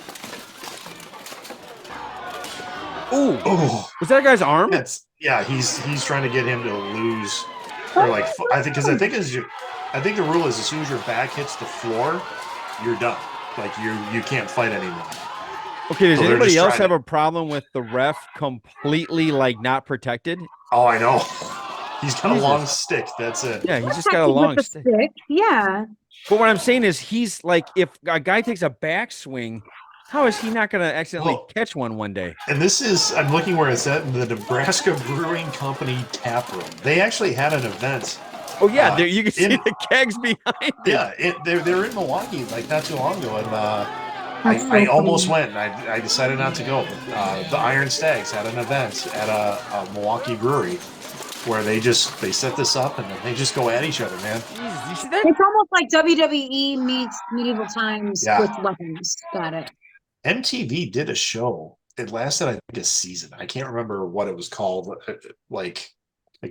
ooh, Oh, was that guy's arm? he's trying to get him to lose. Or like I think the rule is as soon as your back hits the floor, you're done. Like you can't fight anymore. Okay, does So they're anybody just else trying have to- a problem with the ref completely like not protected? Oh, I know. He's got a Jesus. long stick. That's it. Yeah, he's just got a Protected with long the stick. Yeah. But what I'm saying is he's like, if a guy takes a backswing, how is he not going to accidentally Well- catch one day? And this is, I'm looking where it's at, in the Nebraska Brewing Company tap room. They actually had an event. Oh yeah, there you can see in- the kegs behind it. Yeah, they were in Milwaukee like not too long ago, and That's so I almost funny. went, and I decided not to go. The Iron Stags had an event at a Milwaukee brewery where they set this up and then they just go at each other, man. Jesus, you see that? It's almost like WWE meets medieval times Yeah. with weapons. Got it. MTV did a show. It lasted, I think, a season. I can't remember what it was called, like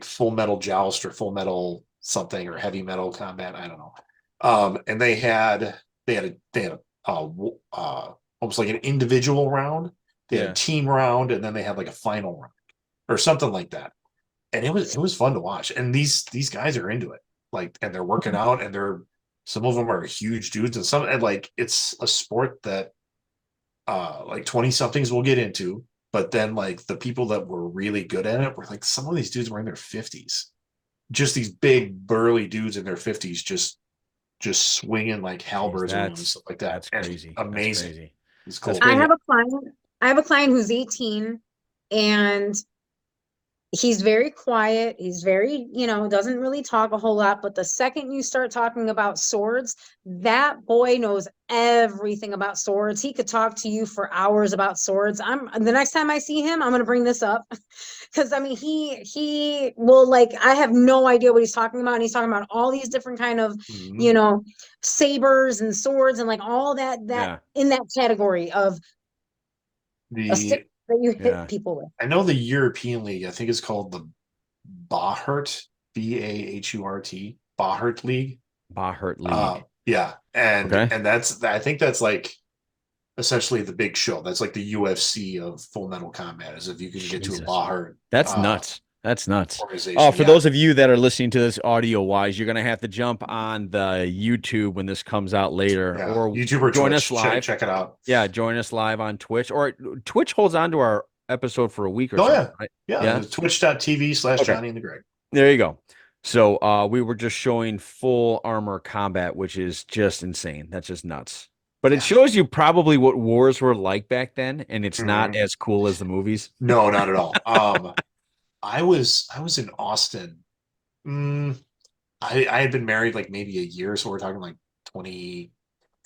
Full Metal Joust or Full Metal something or Heavy Metal Combat. I don't know. And they had almost like an individual round. They had a team round, and then they had like a final round or something like that. And it was fun to watch. And these guys are into it, like, and they're working out, and some of them are huge dudes, and like it's a sport that like 20 somethings will get into, but then like the people that were really good at it were like, some of these dudes were in their 50s, just these big burly dudes in their 50s, just swinging like halberds around and stuff like that. That's And crazy. amazing. That's crazy. It's cool. That's I crazy. have a client who's 18, and he's very quiet. He's very, doesn't really talk a whole lot. But the second you start talking about swords, that boy knows everything about swords. He could talk to you for hours about swords. The next time I see him, I'm gonna bring this up. Because I mean, he will, like, I have no idea what he's talking about. And he's talking about all these different kind of, Mhm. sabers and swords and like all that Yeah. in that category of a The stick that you hit Yeah. people with. I know the European League, I think it's called the Bahurt, Bahurt, Bahurt League. Bahurt League. Yeah, and Okay. I think that's like essentially the big show. That's like the UFC of Full Metal Combat, is if you can get to a Jesus. Bahurt That's nuts. That's nuts. organization. Oh, for Yeah. those of you that are listening to this audio wise, you're gonna have to jump on the YouTube when this comes out later, Yeah. or YouTube or join Twitch. us live. Check it out. Yeah, join us live on Twitch, or Twitch holds on to our episode for a week or Oh, something, right? Yeah. Twitch.tv/ Okay. Johnny and the Greg. There you go. So we were just showing full armor combat, which is just insane. That's just nuts. But it shows you probably what wars were like back then, and it's not as cool as the movies. No, not at all. I was in Austin. I had been married like maybe a year, so we're talking like 20,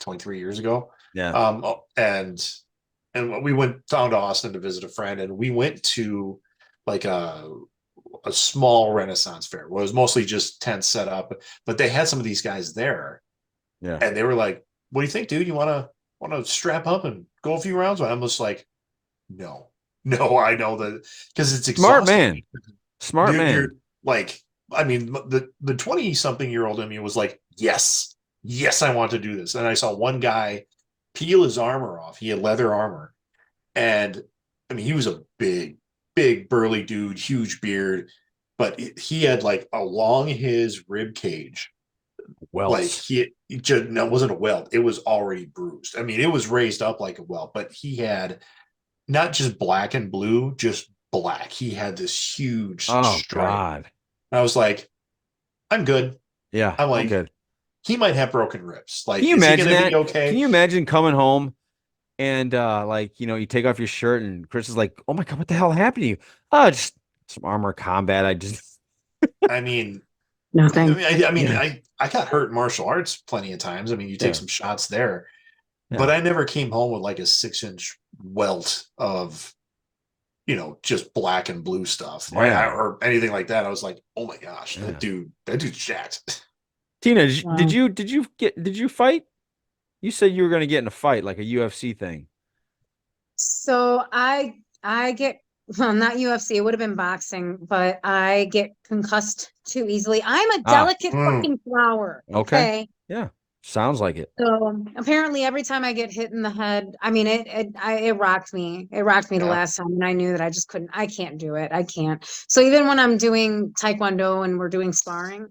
23 years ago. Yeah. And we went down to Austin to visit a friend, and we went to like a small Renaissance fair. Well, it was mostly just tents set up, but they had some of these guys there, Yeah. and they were like, "What do you think, dude? You want to strap up and go a few rounds?" And I'm just like, "No, I know that, because it's Smart exhausting." man. Smart man. You're like, I mean, the 20-something-year-old in me was like, yes, I want to do this. And I saw one guy peel his armor off. He had leather armor, and I mean, he was a big burly dude, huge beard, but he had like along his rib cage, like Welts. he just, no, it wasn't a welt. It was already bruised. I mean, it was raised up like a welt, but he had not just black and blue, just black. He had this huge Oh stripe. God. And I was like, I'm good. Yeah. I'm like, good. he might have broken ribs. Like, Can you is he imagine gonna that? be okay? Can you imagine coming home and like, you take off your shirt and Chris is like, "Oh my God, what the hell happened to you?" "Oh, just some armor combat. I just I mean, Nothing. I got hurt in martial arts plenty of times. I mean, you take Yeah. some shots there, Yeah. but I never came home with like a 6-inch welt of, just black and blue stuff, Yeah. or anything like that. I was like, oh my gosh, Yeah. that dude's jacked. Tina, Wow. did you fight? You said you were gonna get in a fight, like a UFC thing. So I get, well, not UFC, it would have been boxing, but I get concussed too easily. I'm a delicate fucking flower. Okay. Yeah. Sounds like it. So apparently every time I get hit in the head, I mean, it rocked me. It rocked me the Yeah. last time, and I knew that I can't do it. I can't. So even when I'm doing Taekwondo and we're doing sparring,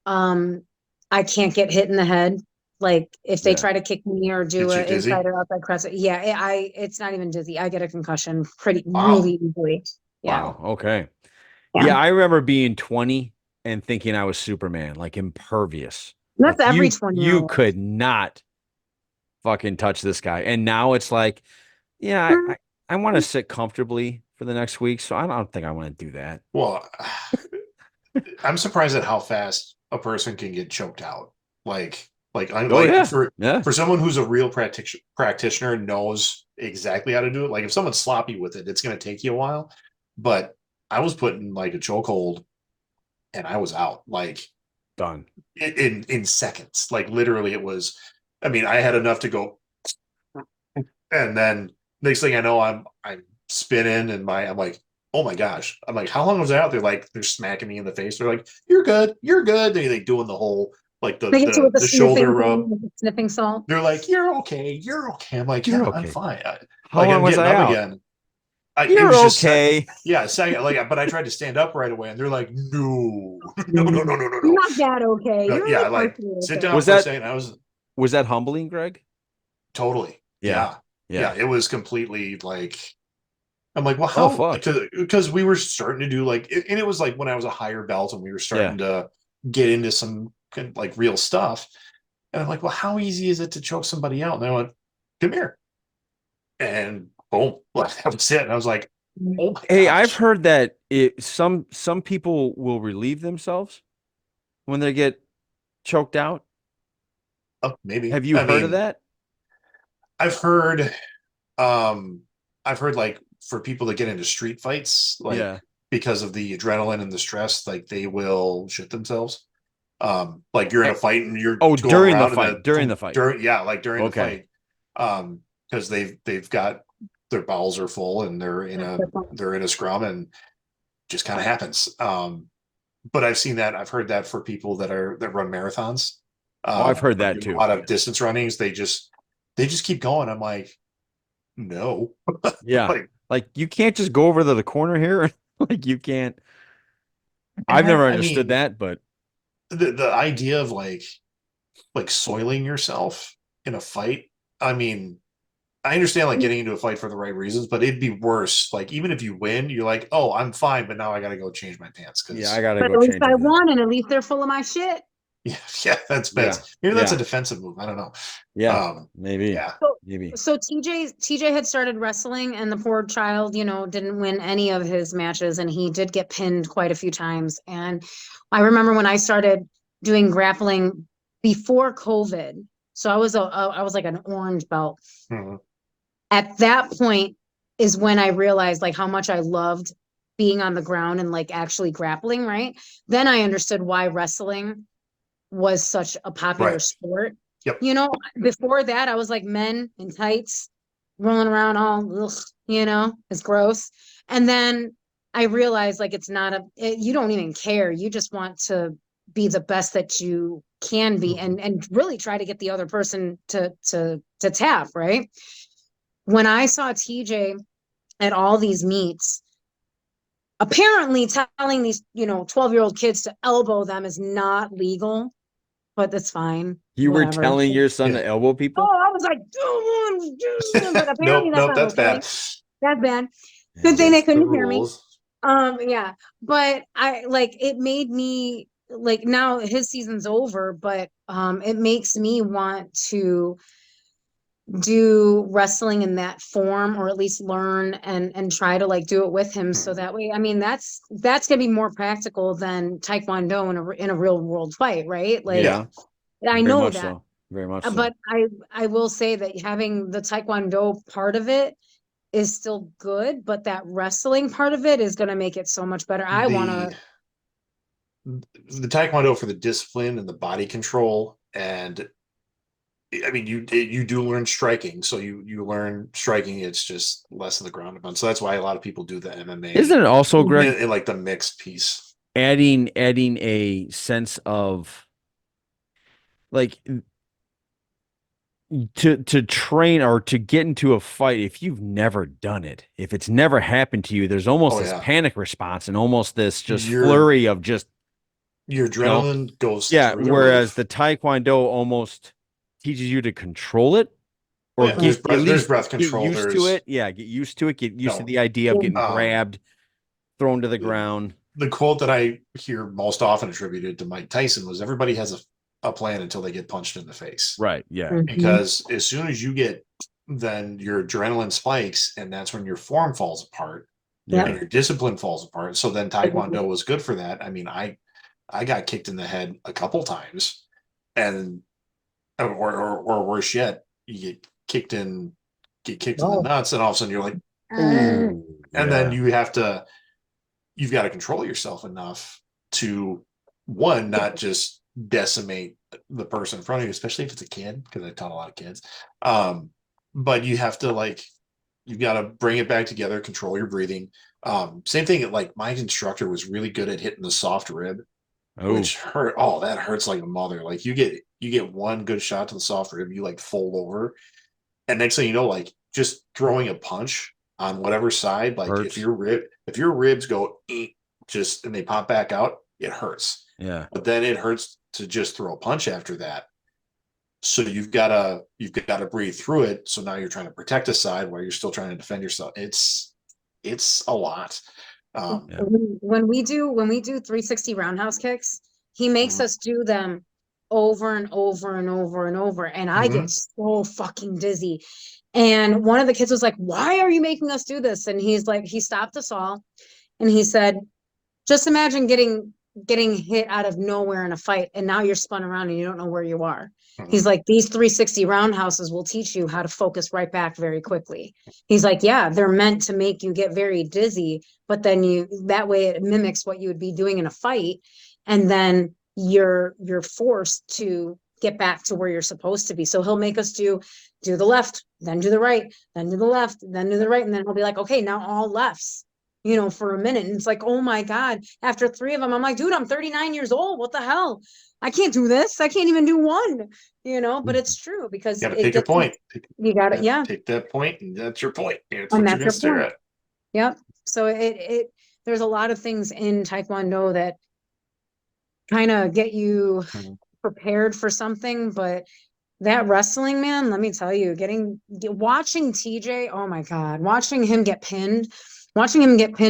I can't get hit in the head. Like if they Yeah. try to kick me or do Gets you an dizzy? inside or outside press, it's not even dizzy. I get a concussion Wow. really easily. Yeah. Wow. Okay. Yeah. Yeah, I remember being 20 and thinking I was Superman, like impervious. That's Like, every you 20-year-old. could not fucking touch this guy. And now it's like, yeah, I want to sit comfortably for the next week, so I don't think I want to do that. Well, I'm surprised at how fast a person can get choked out. Yeah. For someone who's a real practitioner and knows exactly how to do it. Like if someone's sloppy with it, it's going to take you a while. But I was put in like a chokehold, and I was out like Done. in seconds. Like literally, it was. I mean, I had enough to go, and then next thing I know, I'm spinning, and I'm like, oh my gosh. I'm like, how long was I out there? Like they're smacking me in the face. They're like, you're good. They doing the whole like They hit you with the shoulder sniffing rub. thing, with the sniffing salt. They're like, you're okay. I'm like, You're yeah, okay. I'm fine. How Like long I'm was getting I up out? again. It You're was just okay. second, like, but I tried to stand up right away, and they're like, no. You're not that okay. You're Yeah, really like partially sit okay. down Was for a that- second. I was Was that humbling, Greg? totally. Yeah. Yeah. It was completely like, I'm like, well, how? fuck. Because we were starting to do like, and it was like when I was a higher belt, and we were starting to get into some like real stuff. And I'm like, well, how easy is it to choke somebody out? And I went, come here. And boom, well, that was it. And I was like, Oh my Hey, gosh. I've heard that some people will relieve themselves when they get choked out. Oh, maybe. Have you I heard of mean, that? I've heard, um, I've heard like for people that get into street fights, like Yeah. because of the adrenaline and the stress, like they will shit themselves. Like you're in Eh, a fight and you're Oh, going during the around and fight. During the fight. yeah, like during the Okay. fight, because they've got their bowels are full and they're in a scrum and just kind of happens. But I've seen that, I've heard that for people that run marathons, Oh, I've heard or that do a too. lot of distance runnings. They just keep going. I'm like, no, Yeah. like Like you can't just go over to the corner here. Like you can't. I've never I understood mean, that, but the idea of like soiling yourself in a fight. I mean, I understand like getting into a fight for the right reasons, but it'd be worse. Like even if you win, you're like, oh, I'm fine, but now I got to go change my pants yeah, I because gotta But go at least change I everything. won, and at least they're full of my shit. yeah, yeah, that's Yeah. maybe that's a Yeah. defensive move. I don't know. Yeah. Um, Maybe. yeah, So, Maybe. so TJ had started wrestling, and the poor child, didn't win any of his matches, and he did get pinned quite a few times. And I remember when I started doing grappling before COVID, so I was like an orange belt. Mhm. At that point is when I realized like how much I loved being on the ground and like actually grappling, right? Then I understood why wrestling was such a popular Right. sport. Yep. Before that, I was like men in tights, rolling around all, ugh, it's gross. And then I realized like it's not you don't even care. You just want to be the best that you can be and really try to get the other person to tap, right? When I saw TJ at all these meets, apparently telling these, 12-year-old kids to elbow them is not legal, but that's fine. You were Whatever. telling your son Yeah. to elbow people? Oh, I was like, but apparently Nope, that's nope, not that's okay. bad. That's bad. Good thing they Against the couldn't hear me. rules. Yeah. But it made me like now his season's over, but it makes me want to do wrestling in that form or at least learn and try to like do it with him so that way I mean that's gonna be more practical than taekwondo in a real world fight, right? Like Yeah. I Very know much that. so. Very much so. But I will say that having the taekwondo part of it is still good, but that wrestling part of it is going to make it so much better. I want to. The taekwondo for the discipline and the body control, and I mean you do learn striking, so you learn striking. It's just less of the ground and pound. So that's why a lot of people do the MMA. Isn't it also, Greg, in like the mixed piece? adding a sense of like to train or to get into a fight if you've never done it, if it's never happened to you, there's almost Oh this yeah, panic response and almost this just your flurry of just your adrenaline goes yeah. through the Whereas roof. the Taekwondo almost teaches you to control it Oh or yeah, there's at there's least breath get control. used to There's it. Yeah, get used to it. Get used to no the idea of getting um grabbed, thrown to the ground. the quote that I hear most often attributed to Mike Tyson was everybody has a plan until they get punched in the face. Right. Yeah. Mhm. Because as soon as you get, then your adrenaline spikes and that's when your form falls apart Yep. and your discipline falls apart. So then Taekwondo was good for that. I mean, I got kicked in the head a couple times and or worse yet, you get kicked in the Oh. nuts and all of a sudden you're like, Mm. and then you've got to control yourself enough to one, not just decimate the person in front of you, especially if it's a kid, because I taught a lot of kids. But you have to you've got to bring it back together, control your breathing. Same thing, like my instructor was really good at hitting the soft rib, which hurt. Oh, that hurts like a mother. Like you get one good shot to the soft rib, you like fold over. And next thing you know, like just throwing a punch on whatever side, like Hurts. if your ribs go just and they pop back out, it hurts. Yeah. But then it hurts to just throw a punch after that. So you've gotta breathe through it. So now you're trying to protect a side while you're still trying to defend yourself. It's a lot. Yeah. When we do 360 roundhouse kicks, he makes Mhm. us do them over and over and over and over, and I Mhm. get so fucking dizzy. And one of the kids was like, why are you making us do this? And he's like, he stopped us all and he said, just imagine getting hit out of nowhere in a fight, and now you're spun around and you don't know where you are. He's like, these 360 roundhouses will teach you how to focus right back very quickly. He's like, yeah, they're meant to make you get very dizzy, but then that way it mimics what you would be doing in a fight, and then you're forced to get back to where you're supposed to be. So he'll make us do the left, then do the right, then do the left, then do the right, and then he'll be like, okay, now all lefts, for a minute. And it's like, oh my God, after 3 of them, I'm like, dude, I'm 39 years old. What the hell? I can't do this. I can't even do one, but it's true because You got to pick your point. You got it. Yeah. Take that point, and that's your point. That's And what that's you're going to stare at. Yep. So there's a lot of things in Taekwondo that kind of get you prepared for something, but that wrestling, man, let me tell you, watching TJ, oh my God, watching him get pinned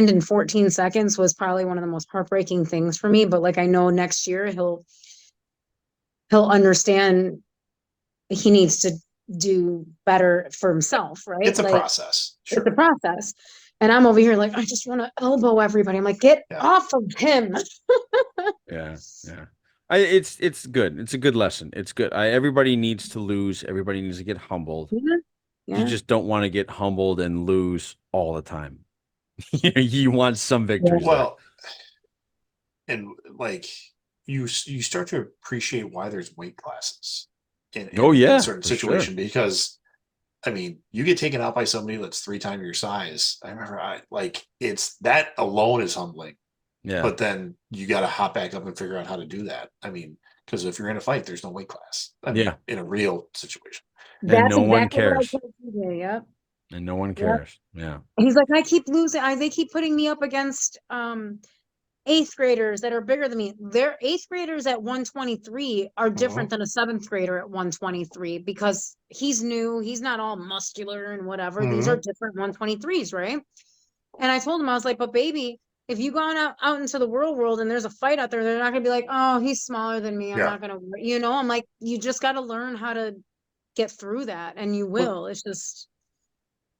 in 14 seconds was probably one of the most heartbreaking things for me. But like, I know next year he'll understand he needs to do better for himself, right? It's a process. Sure. It's a process. And I'm over here like, I just want to elbow everybody. I'm like, get off of him. Yeah. It's good. It's a good lesson. It's good. Everybody needs to lose. Everybody needs to get humbled. Yeah. You just don't want to get humbled and lose all the time. You want some victories. Well, and like you start to appreciate why there's weight classes in certain situations, because I mean, you get taken out by somebody that's 3 times your size. I remember it's that alone is humbling. Yeah. But then you got to hop back up and figure out how to do that. I mean, because if you're in a fight, there's no weight class. I mean, in a real situation. And no one cares. Yep. And no one cares. Yeah. He's like, I keep losing. They keep putting me up against 8th graders that are bigger than me. Their 8th graders at 123 are different than a 7th grader at 123 because he's new. He's not all muscular and whatever. These are different 123s, right? And I told him, I was like, but baby, if you go out into the real world and there's a fight out there, they're not gonna be like, oh, he's smaller than me. I'm not gonna, I'm like, you just got to learn how to get through that, and you will. It's just.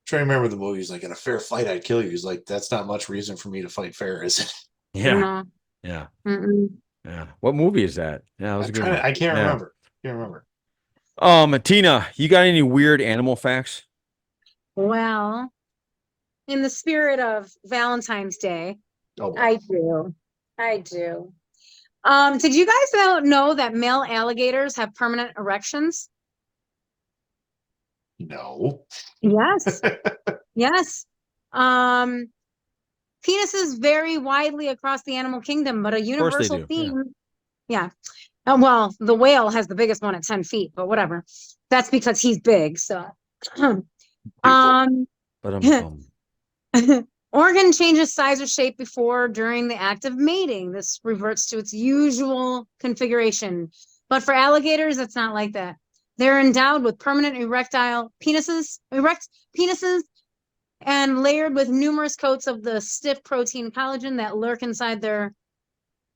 Try to remember the movie. He's like, in a fair fight, I'd kill you. He's like, that's not much reason for me to fight fair, is it? Yeah. No. Yeah. Mm-mm. Yeah. What movie is that? Yeah, that was a good one. I can't remember. Tina, you got any weird animal facts? Well, in the spirit of Valentine's Day, I do. Did you guys know that male alligators have permanent erections? No. Yes. Yes. Penises vary widely across the animal kingdom, but a universal theme. Yeah. Well, the whale has the biggest one at 10 feet, but whatever. That's because he's big. So, organ changes size or shape before, during the act of mating. This reverts to its usual configuration. But for alligators, it's not like that. They're endowed with permanent erect penises, and layered with numerous coats of the stiff protein collagen that lurk inside their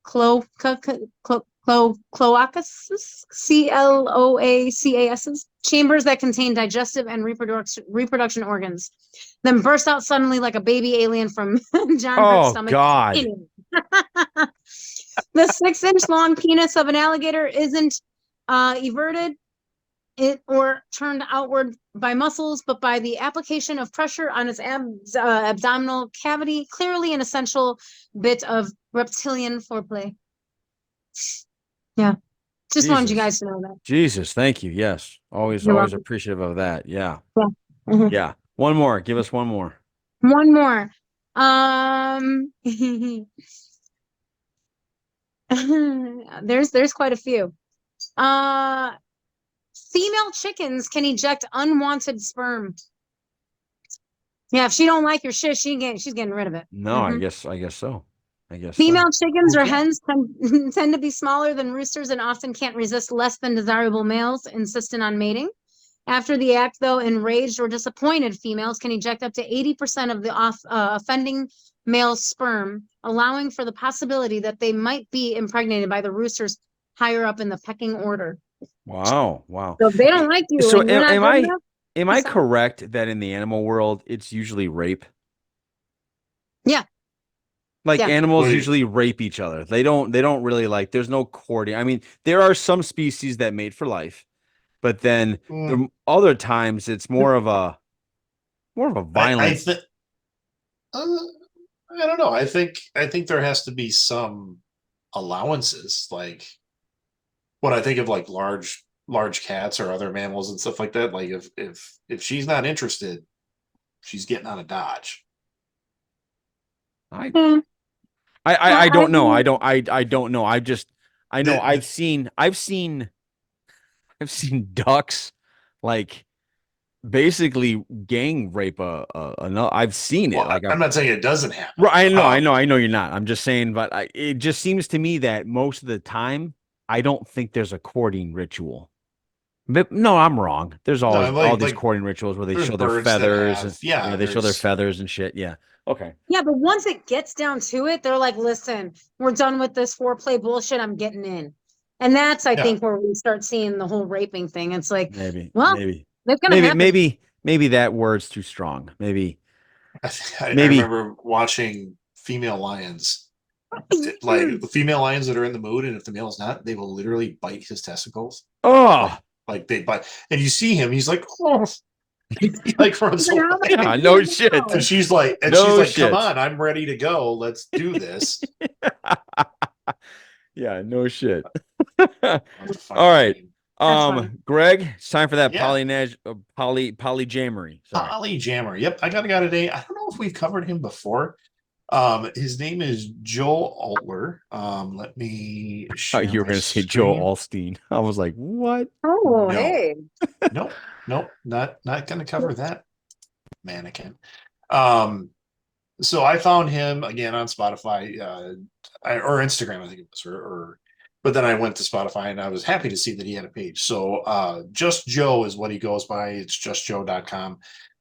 cloacas, CLOACAS, chambers that contain digestive and reproduction organs, then burst out suddenly like a baby alien from John Hurt's stomach. God. The 6-inch long penis of an alligator isn't everted or turned outward by muscles, but by the application of pressure on its abdominal cavity, clearly an essential bit of reptilian foreplay. Yeah. Just wanted you guys to know that. Jesus, thank you. Yes. Always appreciative of that. Yeah. Yeah. Mm-hmm. Yeah. One more. Give us one more. One more. There's quite a few. Female chickens can eject unwanted sperm. Yeah, if she don't like your shit, she's getting rid of it. No, I guess so. Female chickens or hens tend to be smaller than roosters and often can't resist less than desirable males insistent on mating. After the act, though, enraged or disappointed females can eject up to 80% of the offending male's sperm, allowing for the possibility that they might be impregnated by the roosters higher up in the pecking order. Wow. So if they don't like you. So am I? Am I So- correct that in the animal world, it's usually rape? Yeah. Like Yeah. animals Wait. usually rape each other. They don't really like, there's no courting. I mean, there are some species that mate for life, but then the other times it's more of a I violent. think I don't know. I think there has to be some allowances, like when I think of like large cats or other mammals and stuff like that. Like if she's not interested, she's getting out of Dodge. I Hmm. I I don't know. mean- I don't know. I know The- I've seen ducks like basically gang rape I've seen it. Well, Like I'm not saying it doesn't happen. right, I know you're not. I'm just saying, but it just seems to me that most of the time I don't think there's a courting ritual. But no, I'm wrong. There's always No, all like these courting rituals where they there's show their birds that feathers have, yeah, they show their there's feathers and shit. Yeah. Okay. Yeah, but once it gets down to it, they're like, listen, we're done with this foreplay bullshit. I'm getting in. And that's, I Yeah. think, where we start seeing the whole raping thing. It's like, Maybe. well, Maybe. it's gonna happen. Maybe that word's too strong. Maybe. I Maybe. remember watching female lions. Like the female lions that are in the mood, and if the male's not, they will literally bite his testicles. Oh, Like they bite, and you see him, he's like, oh, he like runs away. yeah, no shit. And she's like, shit. come on, I'm ready to go. Let's do this. Yeah, no shit. All All right. funny. Greg, it's time for that Yeah. polyjamory. Sorry. Polyjamory. Yep, I got a guy today. I don't know if we've covered him before. His name is Joel Altler. Let me share You were my gonna say Joe screen. Alstein. I was like, what? Oh, No. hey. Nope, not gonna cover that mannequin. So I found him again on Spotify, or Instagram, I think it was, but then I went to Spotify and I was happy to see that he had a page. So JustJoe is what he goes by. It's justjoe.com.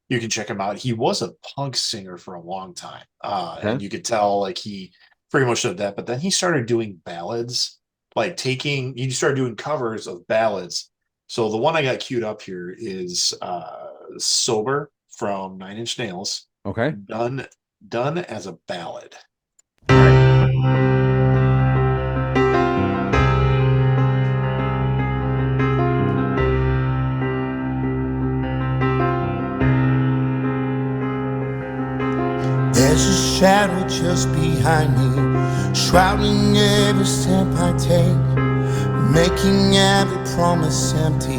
You can check him out. He was a punk singer for a long time. And you could tell like he pretty much did that, but then he started doing ballads, he started doing covers of ballads. So the one I got queued up here is Sober from Nine Inch Nails, Okay. done as a ballad. There's a shadow just behind me, shrouding every step I take, making every promise empty,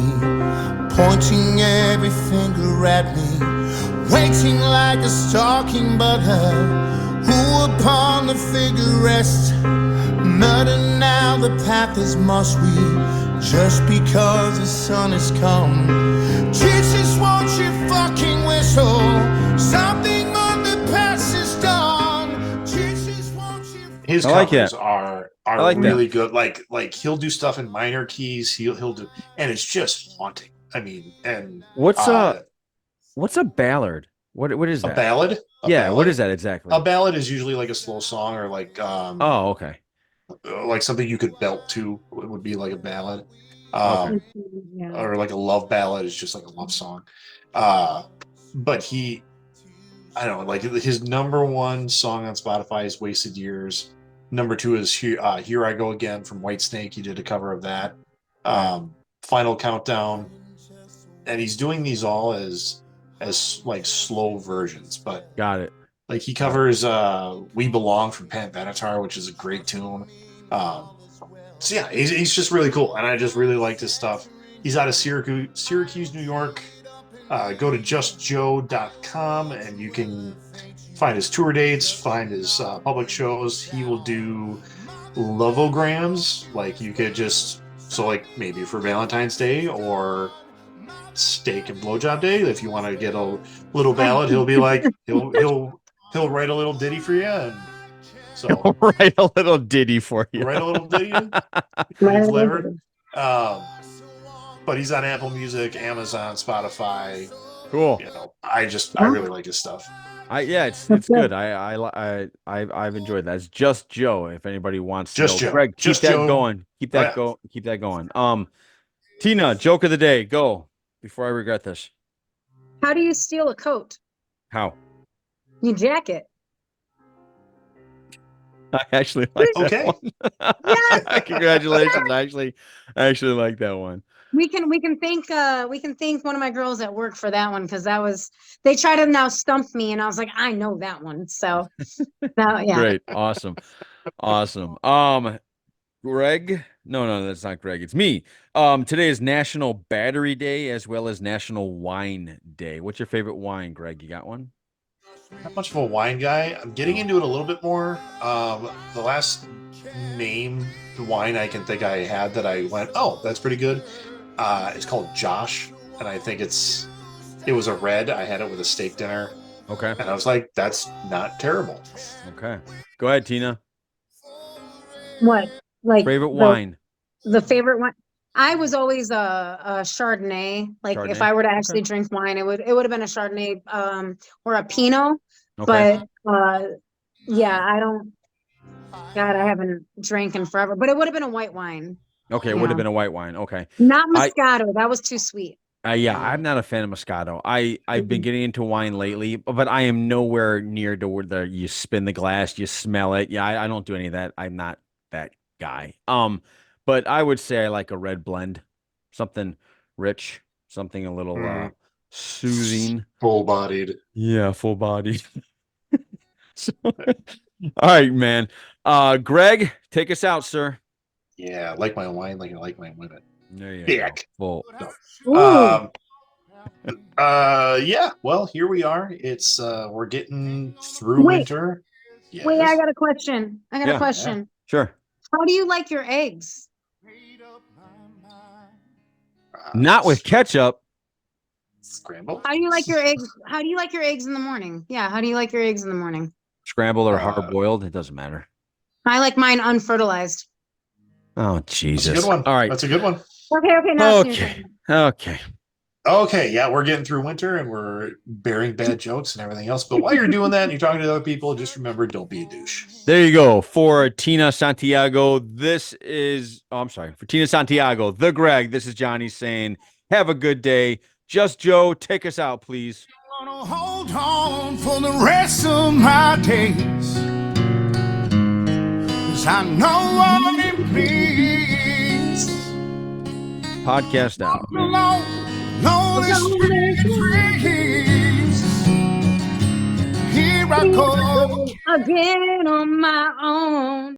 pointing every finger at me, waiting like a stalking butler, who upon the figure rests. Murder now, the path is must we, just because the sun has come. Jesus, won't you fucking whistle something on the past is done? Jesus, won't you. His I like covers it. are like that. really good. Like he'll do stuff in minor keys. He'll do, and it's just haunting. I mean, and What's a ballad? What is a that? ballad? Yeah, what ballad? is that exactly? A ballad is usually like a slow song or like Oh, okay. like something you could belt to would be like a ballad. Okay. Yeah. Or like a love ballad is just like a love song. But I don't know, like his number one song on Spotify is Wasted Years. Number two is Here I Go Again from Whitesnake. He did a cover of that. Final Countdown. And he's doing these all as like slow versions, but Got it. like he covers We Belong from Pat Benatar, which is a great tune. So yeah, he's just really cool, and I just really like his stuff. He's out of Syracuse, New York. Go to justjoe.com and you can find his tour dates, find his public shows. He will do lovograms, like you could just, so like maybe for Valentine's Day or steak and blowjob day. If you want to get a little ballad, he'll be like he'll write a little ditty for you, and so Write a little ditty for you. write a little ditty. Right. Flavored. But he's on Apple Music, Amazon, Spotify. Cool. You know, I really like his stuff. It's good. I've enjoyed that. It's Just Joe. If anybody wants to Just know. Joe. Greg, keep Just that Joe. going. Keep that Keep that going. Tina, joke of the day. Go before I regret this. How do you steal a coat? How? You jack it. I actually like that Okay. one. Yes. Congratulations. I actually like that one. We can thank one of my girls at work for that one because they try to now stump me and I was like, I know that one. So yeah. Great. Awesome. Awesome. Greg. No, that's not Greg. It's me. Today is National Battery Day as well as National Wine Day. What's your favorite wine, Greg? You got one? Not much of a wine guy. I'm getting into it a little bit more. The last name wine I can think I had that I went, oh, that's pretty good. It's called Josh, and I think it was a red. I had it with a steak dinner, Okay. and I was like, that's not terrible. Okay. Go ahead, Tina. What? Like Favorite wine. The favorite one. I was always a Chardonnay. Like if Chardonnay? I were to actually drink wine, it would have been a Chardonnay or a Pinot. Okay. But yeah, God, I haven't drank in forever. But it would have been a white wine. Okay, it would have been a white wine. Okay. Not Moscato. That was too sweet. Yeah, I'm not a fan of Moscato. I've been getting into wine lately, but I am nowhere near to where you spin the glass, you smell it. Yeah, I don't do any of that. I'm not that guy. But I would say I like a red blend, something rich, something a little soothing. Full-bodied. Yeah, full body. All right, man. Greg, take us out, sir. Yeah, I like my wine like I like my women. There you Dick. go. Ooh. Yeah, well, here we are. It's we're getting through Wait. winter. Wait, Yes. I got a question. Yeah. A question. Sure. How do you like your eggs? Not with ketchup. Scramble. How do you like your eggs? How do you like your eggs in the morning? Yeah, how do you like your eggs in the morning? Scrambled or hard boiled, it doesn't matter. I like mine unfertilized. Oh, That's Jesus. a good one. All right. That's a good one. Okay, now it's your Okay. turn. Okay. Okay, yeah, we're getting through winter and we're bearing bad jokes and everything else. But while you're doing that and you're talking to other people, just remember, don't be a douche. There you go. For Tina Santiago, for Tina Santiago, the Greg, this is Johnny saying, have a good day. Just Joe, take us out, please. Gonna hold on for the rest of my days, 'cause I know what it means. Podcast out. Alone, lonely streets. Here I go. Again on my own.